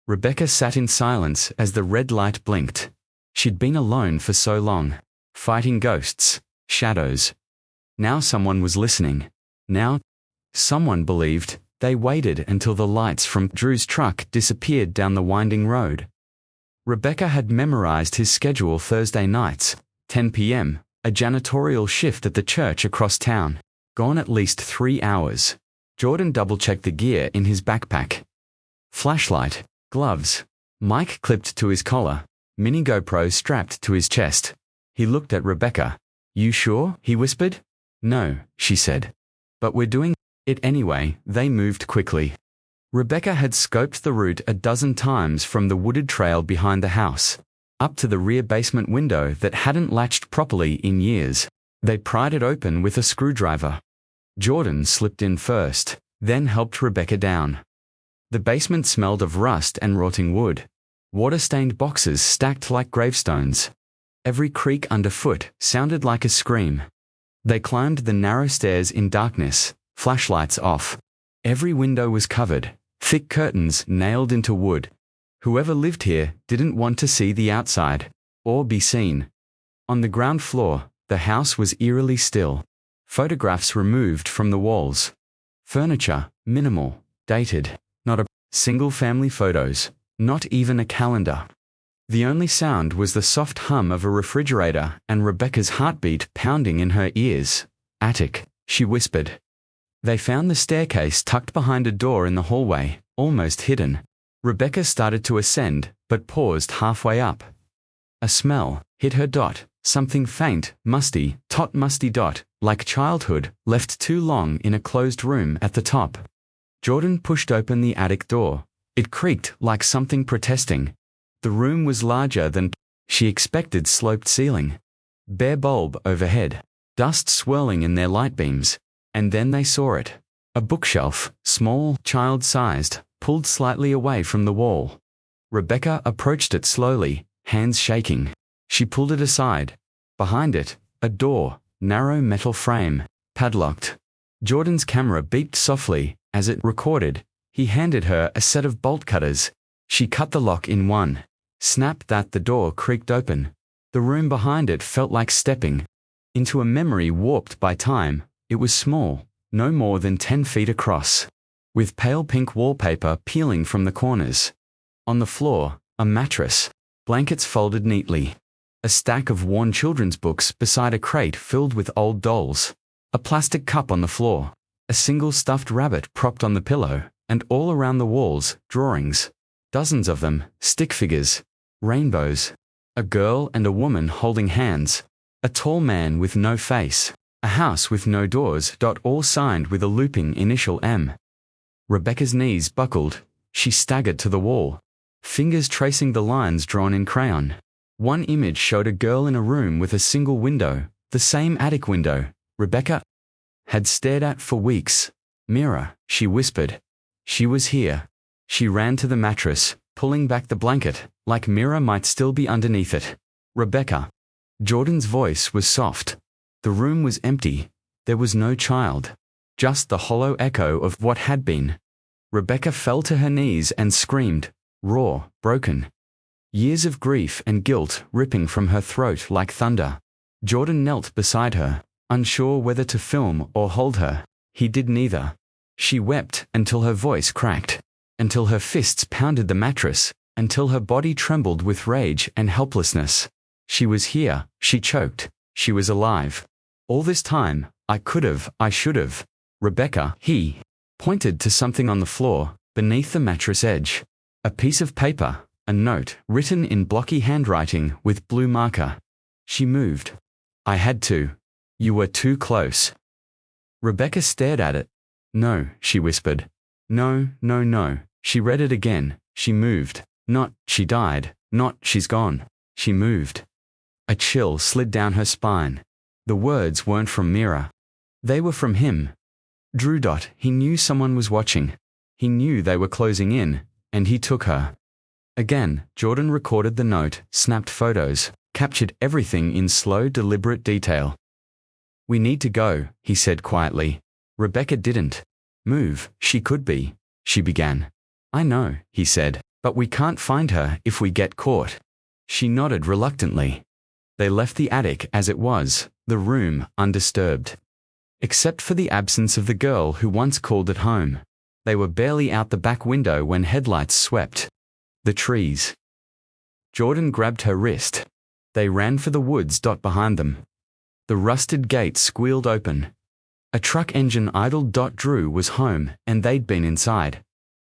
Rebecca sat in silence as the red light blinked. She'd been alone for so long, fighting ghosts, shadows. Now someone was listening. Now someone believed. They waited until the lights from Drew's truck disappeared down the winding road. Rebecca had memorized his schedule Thursday nights, 10 p.m., a janitorial shift at the church across town. Gone at least 3 hours. Jordan double-checked the gear in his backpack. Flashlight, gloves, mic clipped to his collar, mini GoPro strapped to his chest. He looked at Rebecca. "You sure?" he whispered. "No," she said. "But we're doing it anyway." They moved quickly. Rebecca had scoped the route a dozen times from the wooded trail behind the house, up to the rear basement window that hadn't latched properly in years. They pried it open with a screwdriver. Jordan slipped in first, then helped Rebecca down. The basement smelled of rust and rotting wood. Water-stained boxes stacked like gravestones. Every creak underfoot sounded like a scream. They climbed the narrow stairs in darkness, flashlights off. Every window was covered, thick curtains nailed into wood. Whoever lived here didn't want to see the outside, or be seen. On the ground floor, the house was eerily still. Photographs removed from the walls. Furniture, minimal, dated. Not a single family photos. Not even a calendar. The only sound was the soft hum of a refrigerator and Rebecca's heartbeat pounding in her ears. Attic, she whispered. They found the staircase tucked behind a door in the hallway, almost hidden. Rebecca started to ascend, but paused halfway up. A smell hit her. Something faint, musty, musty, like childhood, left too long in a closed room at the top. Jordan pushed open the attic door. It creaked like something protesting. The room was larger than she expected. Sloped ceiling. Bare bulb overhead. Dust swirling in their light beams. And then they saw it. A bookshelf, small, child-sized, pulled slightly away from the wall. Rebecca approached it slowly, hands shaking. She pulled it aside. Behind it, a door, narrow metal frame, padlocked. Jordan's camera beeped softly as it recorded. He handed her a set of bolt cutters. She cut the lock in one. Snap! That the door creaked open. The room behind it felt like stepping into a memory warped by time. It was small, no more than 10 feet across, with pale pink wallpaper peeling from the corners. On the floor, a mattress, blankets folded neatly, a stack of worn children's books beside a crate filled with old dolls, a plastic cup on the floor, a single stuffed rabbit propped on the pillow, and all around the walls, drawings. Dozens of them, stick figures, rainbows, a girl and a woman holding hands, a tall man with no face, a house with no doors. All signed with a looping initial M. Rebecca's knees buckled. She staggered to the wall, fingers tracing the lines drawn in crayon. One image showed a girl in a room with a single window, the same attic window Rebecca had stared at for weeks. Mira, she whispered. She was here. She ran to the mattress, pulling back the blanket, like Mira might still be underneath it. Rebecca. Jordan's voice was soft. The room was empty. There was no child. Just the hollow echo of what had been. Rebecca fell to her knees and screamed, raw, broken. Years of grief and guilt ripping from her throat like thunder. Jordan knelt beside her, unsure whether to film or hold her. He did neither. She wept until her voice cracked, until her fists pounded the mattress, until her body trembled with rage and helplessness. She was here, she choked. She was alive. All this time, I should have. Rebecca, he pointed to something on the floor, beneath the mattress edge. A piece of paper, a note, written in blocky handwriting with blue marker. She moved. I had to. You were too close. Rebecca stared at it. No, she whispered. No, no, no. She read it again. She moved. Not, she died. Not, she's gone. She moved. A chill slid down her spine. The words weren't from Mira. They were from him. Drew. He knew someone was watching. He knew they were closing in, and he took her. Again, Jordan recorded the note, snapped photos, captured everything in slow, deliberate detail. We need to go, he said quietly. Rebecca didn't move. She could be. She began. I know, he said, but we can't find her if we get caught. She nodded reluctantly. They left the attic as it was, the room undisturbed. Except for the absence of the girl who once called it home. They were barely out the back window when headlights swept the trees. Jordan grabbed her wrist. They ran for the woods. Behind them. The rusted gate squealed open. A truck engine idled. Drew was home, and they'd been inside.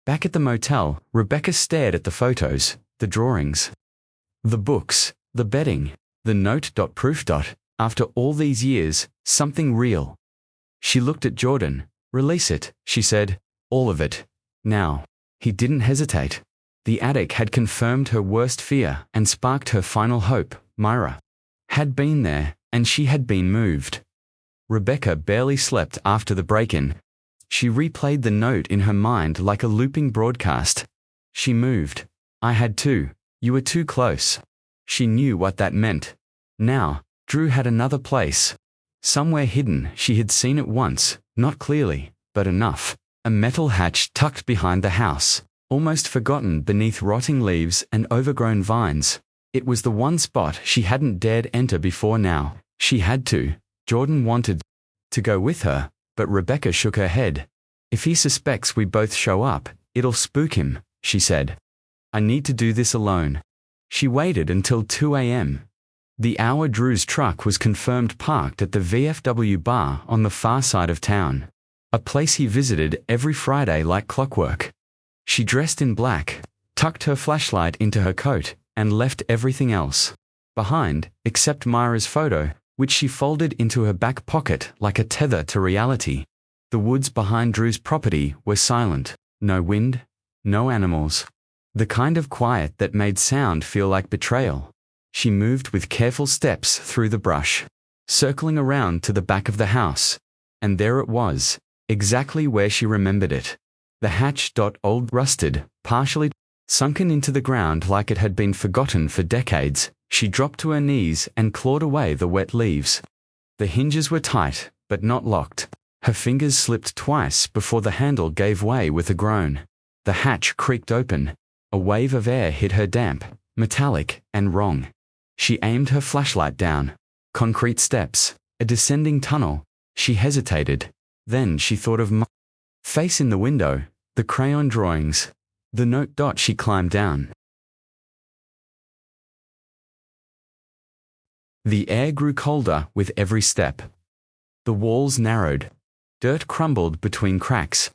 Back at the motel, Rebecca stared at the photos, the drawings, the books, the bedding, the note. Proof. After all these years, something real. She looked at Jordan. Release it, she said. All of it. Now. He didn't hesitate. The attic had confirmed her worst fear and sparked her final hope. Myra had been there, and she had been moved. Rebecca barely slept after the break-in. She replayed the note in her mind like a looping broadcast. She moved. I had to. You were too close. She knew what that meant. Now, Drew had another place. Somewhere hidden. She had seen it once, not clearly, but enough. A metal hatch tucked behind the house, almost forgotten beneath rotting leaves and overgrown vines. It was the one spot she hadn't dared enter before now. She had to. Jordan wanted to go with her, but Rebecca shook her head. If he suspects we both show up, it'll spook him, she said. I need to do this alone. She waited until 2 a.m. The hour Drew's truck was confirmed parked at the VFW bar on the far side of town, a place he visited every Friday like clockwork. She dressed in black, tucked her flashlight into her coat, and left everything else behind, except Myra's photo, which she folded into her back pocket like a tether to reality. The woods behind Drew's property were silent. No wind, no animals. The kind of quiet that made sound feel like betrayal. She moved with careful steps through the brush, circling around to the back of the house. And there it was, exactly where she remembered it. The hatch. Old, rusted, partially sunken into the ground like it had been forgotten for decades. She dropped to her knees and clawed away the wet leaves. The hinges were tight, but not locked. Her fingers slipped twice before the handle gave way with a groan. The hatch creaked open. A wave of air hit her damp, metallic, and wrong. She aimed her flashlight down. Concrete steps, a descending tunnel. She hesitated. Then she thought of face in the window, the crayon drawings, the note. She climbed down. The air grew colder with every step. The walls narrowed. Dirt crumbled between cracks.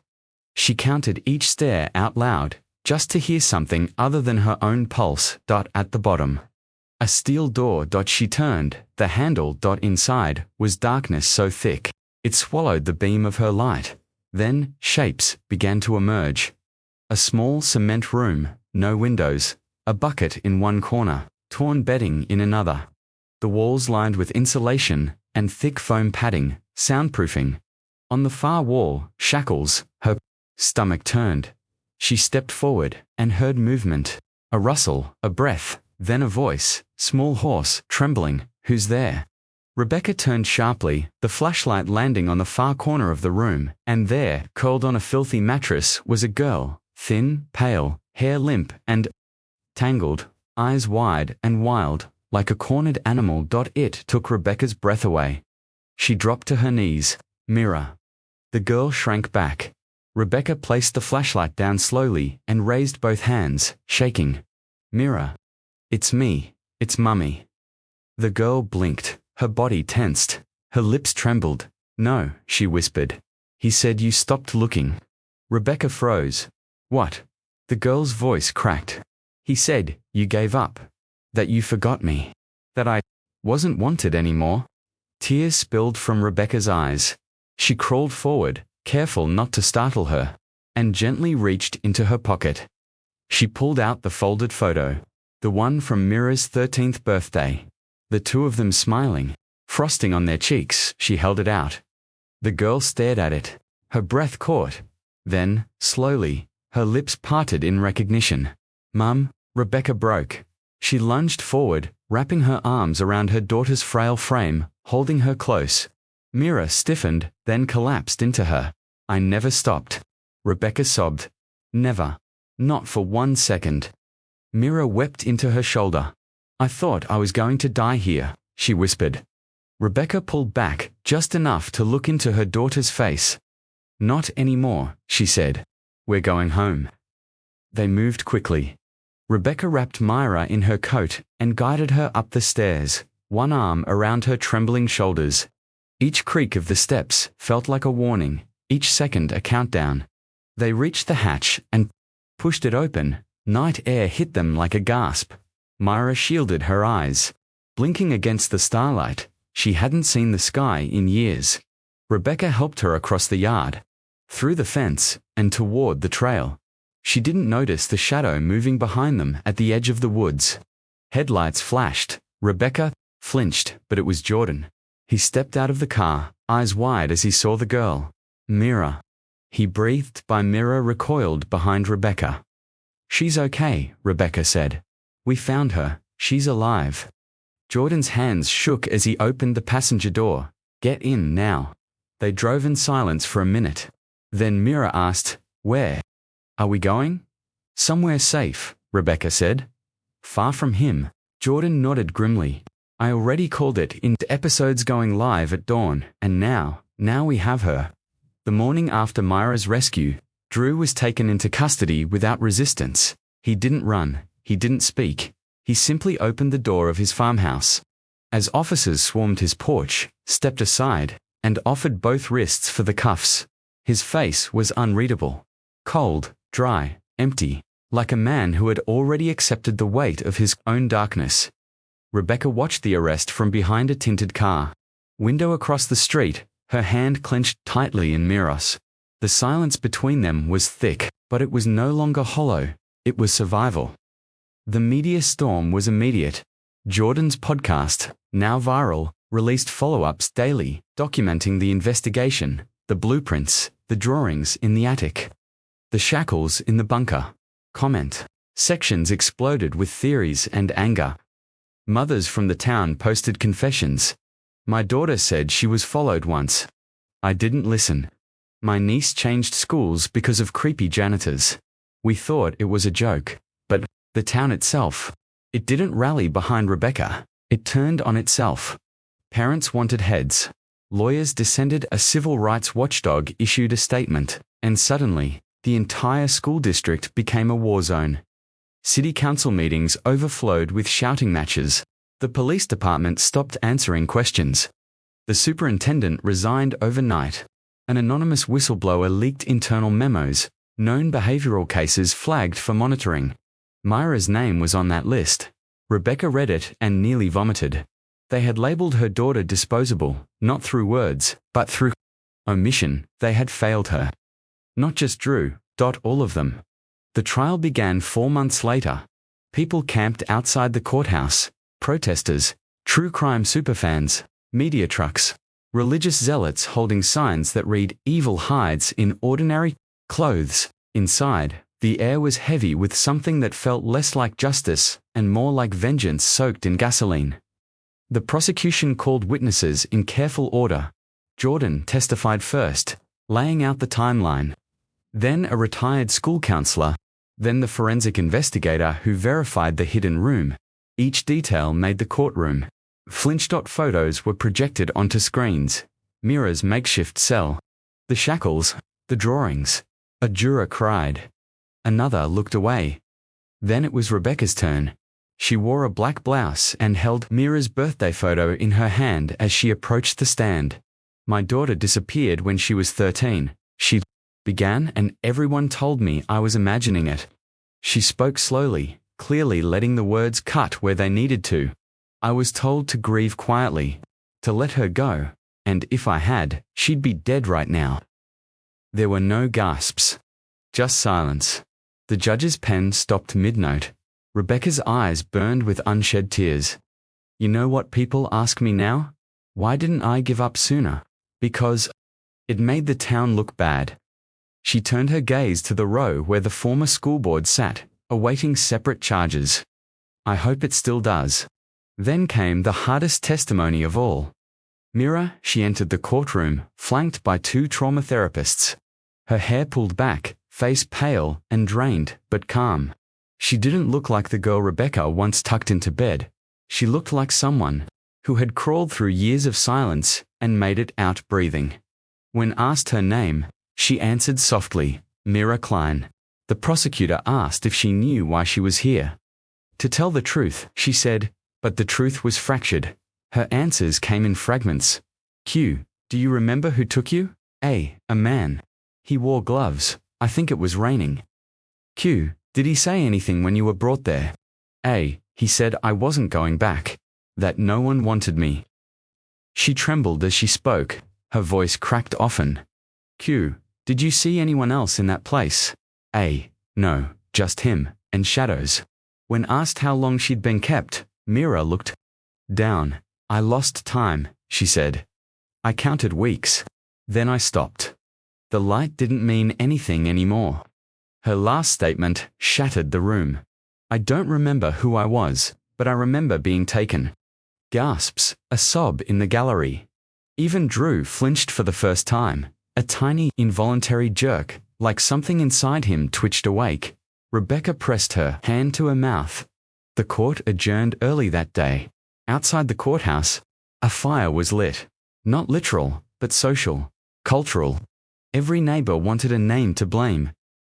She counted each stair out loud, just to hear something other than her own pulse. At the bottom. A steel door. She turned. The handle. Inside was darkness so thick, it swallowed the beam of her light. Then, shapes began to emerge. A small cement room, no windows, a bucket in one corner, torn bedding in another. The walls lined with insulation and thick foam padding, soundproofing. On the far wall, shackles. Her stomach turned. She stepped forward and heard movement. A rustle, a breath, then a voice, small, hoarse, trembling. Who's there? Rebecca turned sharply, the flashlight landing on the far corner of the room, and there, curled on a filthy mattress, was a girl, thin, pale, hair limp and tangled, eyes wide and wild, like a cornered animal. It took Rebecca's breath away. She dropped to her knees. Mira. The girl shrank back. Rebecca placed the flashlight down slowly and raised both hands, shaking. Mira. It's me. It's Mummy. The girl blinked, her body tensed, her lips trembled. No, she whispered. He said you stopped looking. Rebecca froze. What? The girl's voice cracked. He said, you gave up. That you forgot me. That I wasn't wanted anymore. Tears spilled from Rebecca's eyes. She crawled forward, careful not to startle her, and gently reached into her pocket. She pulled out the folded photo, the one from Mira's 13th birthday. The two of them smiling, frosting on their cheeks. She held it out. The girl stared at it, her breath caught. Then, slowly, her lips parted in recognition. Mum, Rebecca broke. She lunged forward, wrapping her arms around her daughter's frail frame, holding her close. Mira stiffened, then collapsed into her. I never stopped. Rebecca sobbed. Never. Not for 1 second. Mira wept into her shoulder. I thought I was going to die here, she whispered. Rebecca pulled back, just enough to look into her daughter's face. Not anymore, she said. We're going home. They moved quickly. Rebecca wrapped Myra in her coat and guided her up the stairs, one arm around her trembling shoulders. Each creak of the steps felt like a warning, each second a countdown. They reached the hatch and pushed it open. Night air hit them like a gasp. Myra shielded her eyes. Blinking against the starlight, she hadn't seen the sky in years. Rebecca helped her across the yard, through the fence, and toward the trail. She didn't notice the shadow moving behind them at the edge of the woods. Headlights flashed. Rebecca flinched, but it was Jordan. He stepped out of the car, eyes wide as he saw the girl. Mira. He breathed, but Mira recoiled behind Rebecca. She's okay, Rebecca said. We found her. She's alive. Jordan's hands shook as he opened the passenger door. Get in now. They drove in silence for a minute. Then Mira asked, Where? Are we going? Somewhere safe, Rebecca said. Far from him. Jordan nodded grimly. I already called it into episodes going live at dawn, and now we have her. The morning after Myra's rescue, Drew was taken into custody without resistance. He didn't run, he didn't speak. He simply opened the door of his farmhouse. As officers swarmed his porch, stepped aside, and offered both wrists for the cuffs, his face was unreadable. Cold, dry, empty, like a man who had already accepted the weight of his own darkness. Rebecca watched the arrest from behind a tinted car. Window across the street, her hand clenched tightly in Miros. The silence between them was thick, but it was no longer hollow. It was survival. The media storm was immediate. Jordan's podcast, now viral, released follow-ups daily, documenting the investigation, the blueprints, the drawings in the attic, the shackles in the bunker. Comment sections exploded with theories and anger. Mothers from the town posted confessions. My daughter said she was followed once. I didn't listen. My niece changed schools because of creepy janitors. We thought it was a joke, but the town itself, it didn't rally behind Rebecca. It turned on itself. Parents wanted heads. Lawyers dissented. A civil rights watchdog issued a statement, and suddenly, the entire school district became a war zone. City council meetings overflowed with shouting matches. The police department stopped answering questions. The superintendent resigned overnight. An anonymous whistleblower leaked internal memos. Known behavioral cases flagged for monitoring. Myra's name was on that list. Rebecca read it and nearly vomited. They had labeled her daughter disposable, not through words, but through omission. They had failed her. Not just Drew, all of them. The trial began 4 months later. People camped outside the courthouse. Protesters, true crime superfans, media trucks, religious zealots holding signs that read "Evil hides in ordinary clothes." Inside, the air was heavy with something that felt less like justice and more like vengeance soaked in gasoline. The prosecution called witnesses in careful order. Jordan testified first, laying out the timeline. Then a retired school counselor. Then the forensic investigator who verified the hidden room. Each detail made the courtroom. Flinch. Photos were projected onto screens. Mira's makeshift cell. The shackles. The drawings. A juror cried. Another looked away. Then it was Rebecca's turn. She wore a black blouse and held Mira's birthday photo in her hand as she approached the stand. My daughter disappeared when she was 13. She began, and everyone told me I was imagining it. She spoke slowly, clearly letting the words cut where they needed to. I was told to grieve quietly, to let her go, and if I had, she'd be dead right now. There were no gasps. Just silence. The judge's pen stopped mid-note. Rebecca's eyes burned with unshed tears. You know what people ask me now? Why didn't I give up sooner? Because it made the town look bad. She turned her gaze to the row where the former school board sat, awaiting separate charges. I hope it still does. Then came the hardest testimony of all. Mira, she entered the courtroom, flanked by 2 trauma therapists. Her hair pulled back, face pale and drained, but calm. She didn't look like the girl Rebecca once tucked into bed. She looked like someone who had crawled through years of silence and made it out breathing. When asked her name, she answered softly, Mira Klein. The prosecutor asked if she knew why she was here. To tell the truth, she said, but the truth was fractured. Her answers came in fragments. Q, do you remember who took you? A man. He wore gloves. I think it was raining. Q, did he say anything when you were brought there? A, he said I wasn't going back. That no one wanted me. She trembled as she spoke. Her voice cracked often. Q, did you see anyone else in that place? A, no, just him, and shadows. When asked how long she'd been kept, Mira looked down. I lost time, she said. I counted weeks. Then I stopped. The light didn't mean anything anymore. Her last statement shattered the room. I don't remember who I was, but I remember being taken. Gasps, a sob in the gallery. Even Drew flinched for the first time. A tiny, involuntary jerk, like something inside him twitched awake. Rebecca pressed her hand to her mouth. The court adjourned early that day. Outside the courthouse, a fire was lit. Not literal, but social, cultural. Every neighbor wanted a name to blame.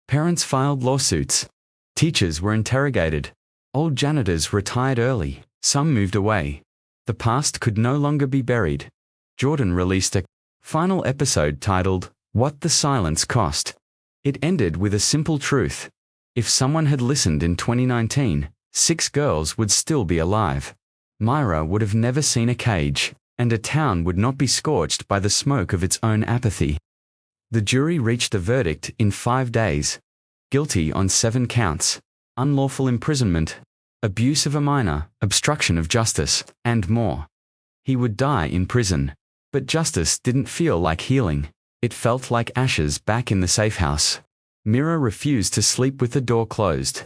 Parents filed lawsuits. Teachers were interrogated. Old janitors retired early. Some moved away. The past could no longer be buried. Jordan released a final episode titled, What the Silence Cost. It ended with a simple truth. If someone had listened in 2019, 6 girls would still be alive. Myra would have never seen a cage, and a town would not be scorched by the smoke of its own apathy. The jury reached a verdict in 5 days. Guilty on 7 counts: unlawful imprisonment, abuse of a minor, obstruction of justice, and more. He would die in prison, but justice didn't feel like healing. It felt like ashes back in the safe house. Mira refused to sleep with the door closed.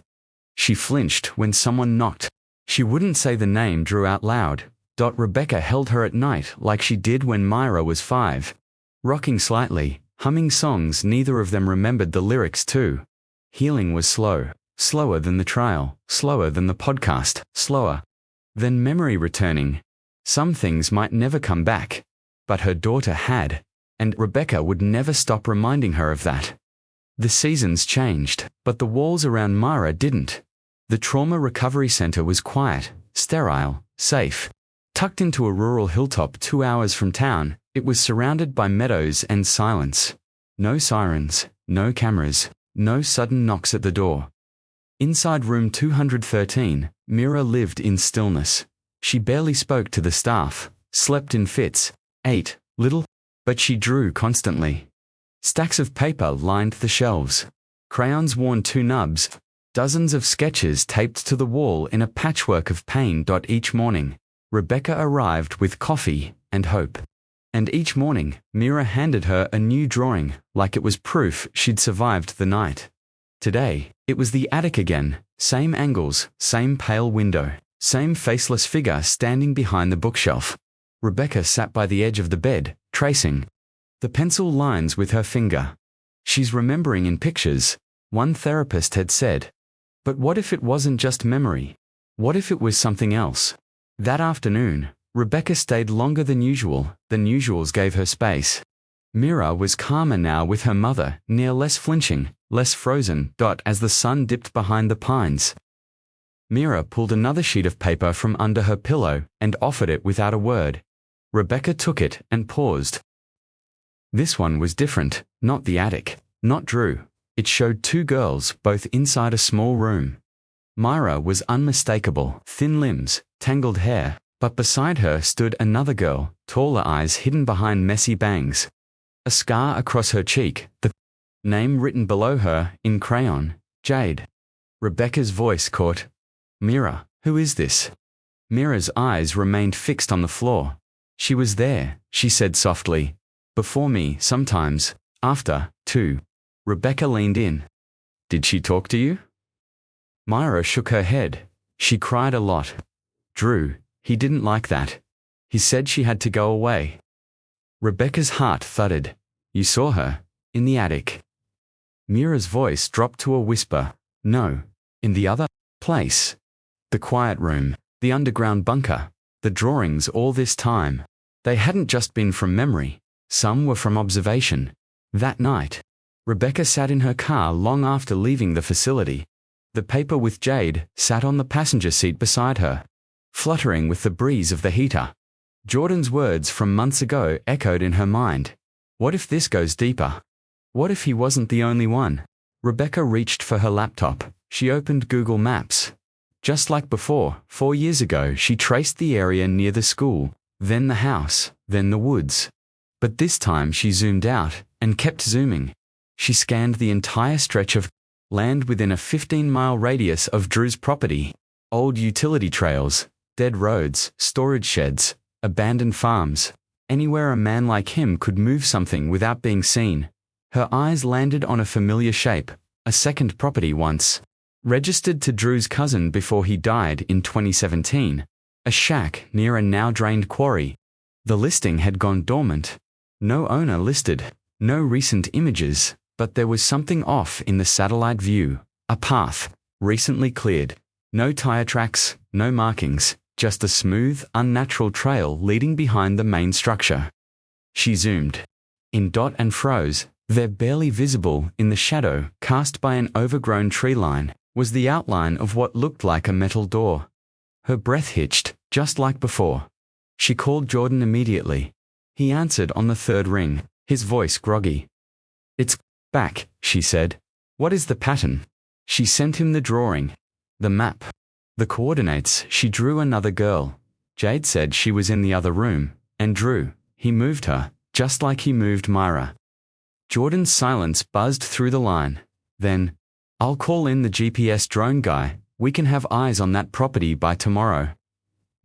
She flinched when someone knocked. She wouldn't say the name Drew out loud. Rebecca held her at night like she did when Myra was 5. Rocking slightly, humming songs neither of them remembered the lyrics to. Healing was slow, slower than the trial, slower than the podcast, slower than memory returning. Some things might never come back, but her daughter had, and Rebecca would never stop reminding her of that. The seasons changed, but the walls around Myra didn't. The trauma recovery center was quiet, sterile, safe. Tucked into a rural hilltop 2 hours from town, it was surrounded by meadows and silence. No sirens, no cameras, no sudden knocks at the door. Inside room 213, Mira lived in stillness. She barely spoke to the staff, slept in fits, ate little, but she drew constantly. Stacks of paper lined the shelves. Crayons worn 2 nubs. Dozens of sketches taped to the wall in a patchwork of pain. Each morning, Rebecca arrived with coffee and hope. And each morning, Mira handed her a new drawing, like it was proof she'd survived the night. Today, it was the attic again, same angles, same pale window, same faceless figure standing behind the bookshelf. Rebecca sat by the edge of the bed, tracing the pencil lines with her finger. She's remembering in pictures, one therapist had said. But what if it wasn't just memory? What if it was something else? That afternoon, Rebecca stayed longer than usual. The usuals gave her space. Mira was calmer now with her mother, near less flinching, less frozen. As the sun dipped behind the pines. Mira pulled another sheet of paper from under her pillow and offered it without a word. Rebecca took it and paused. This one was different, not the attic, not Drew. It showed 2 girls, both inside a small room. Myra was unmistakable, thin limbs, tangled hair, but beside her stood another girl, taller eyes hidden behind messy bangs. A scar across her cheek, the name written below her, in crayon, Jade. Rebecca's voice caught. Mira, who is this? Mira's eyes remained fixed on the floor. She was there, she said softly. Before me, sometimes. After, too. Rebecca leaned in. Did she talk to you? Myra shook her head. She cried a lot. Drew, he didn't like that. He said she had to go away. Rebecca's heart thudded. You saw her? In the attic. Mira's voice dropped to a whisper. No. In the other place. The quiet room. The underground bunker. The drawings all this time. They hadn't just been from memory. Some were from observation. That night, Rebecca sat in her car long after leaving the facility. The paper with Jade sat on the passenger seat beside her, fluttering with the breeze of the heater. Jordan's words from months ago echoed in her mind. What if this goes deeper? What if he wasn't the only one? Rebecca reached for her laptop. She opened Google Maps. Just like before, 4 years ago, she traced the area near the school, then the house, then the woods. But this time she zoomed out and kept zooming. She scanned the entire stretch of land within a 15-mile radius of Drew's property. Old utility trails, dead roads, storage sheds, abandoned farms. Anywhere a man like him could move something without being seen. Her eyes landed on a familiar shape, a second property once registered to Drew's cousin before he died in 2017. A shack near a now-drained quarry. The listing had gone dormant. No owner listed, no recent images, but there was something off in the satellite view. A path, recently cleared. No tire tracks, no markings, just a smooth, unnatural trail leading behind the main structure. She zoomed in and froze. They're barely visible in the shadow cast by an overgrown tree line. was the outline of what looked like a metal door. Her breath hitched, just like before. She called Jordan immediately. He answered on the third ring, his voice groggy. "It's back," she said. "What is the pattern?" She sent him the drawing, the map, the coordinates. She drew another girl. Jade said she was in the other room, and drew. He moved her, just like he moved Myra. Jordan's silence buzzed through the line. Then, "I'll call in the GPS drone guy. We can have eyes on that property by tomorrow."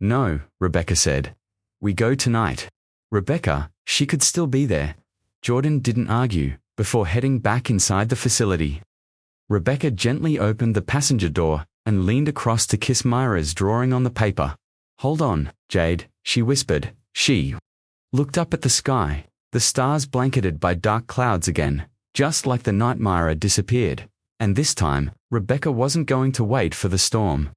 "No," Rebecca said. "We go tonight." Rebecca, she could still be there. Jordan didn't argue, before heading back inside the facility. Rebecca gently opened the passenger door and leaned across to kiss Myra's drawing on the paper. "Hold on, Jade," she whispered. She looked up at the sky, the stars blanketed by dark clouds again, just like the night Myra disappeared. And this time, Rebecca wasn't going to wait for the storm.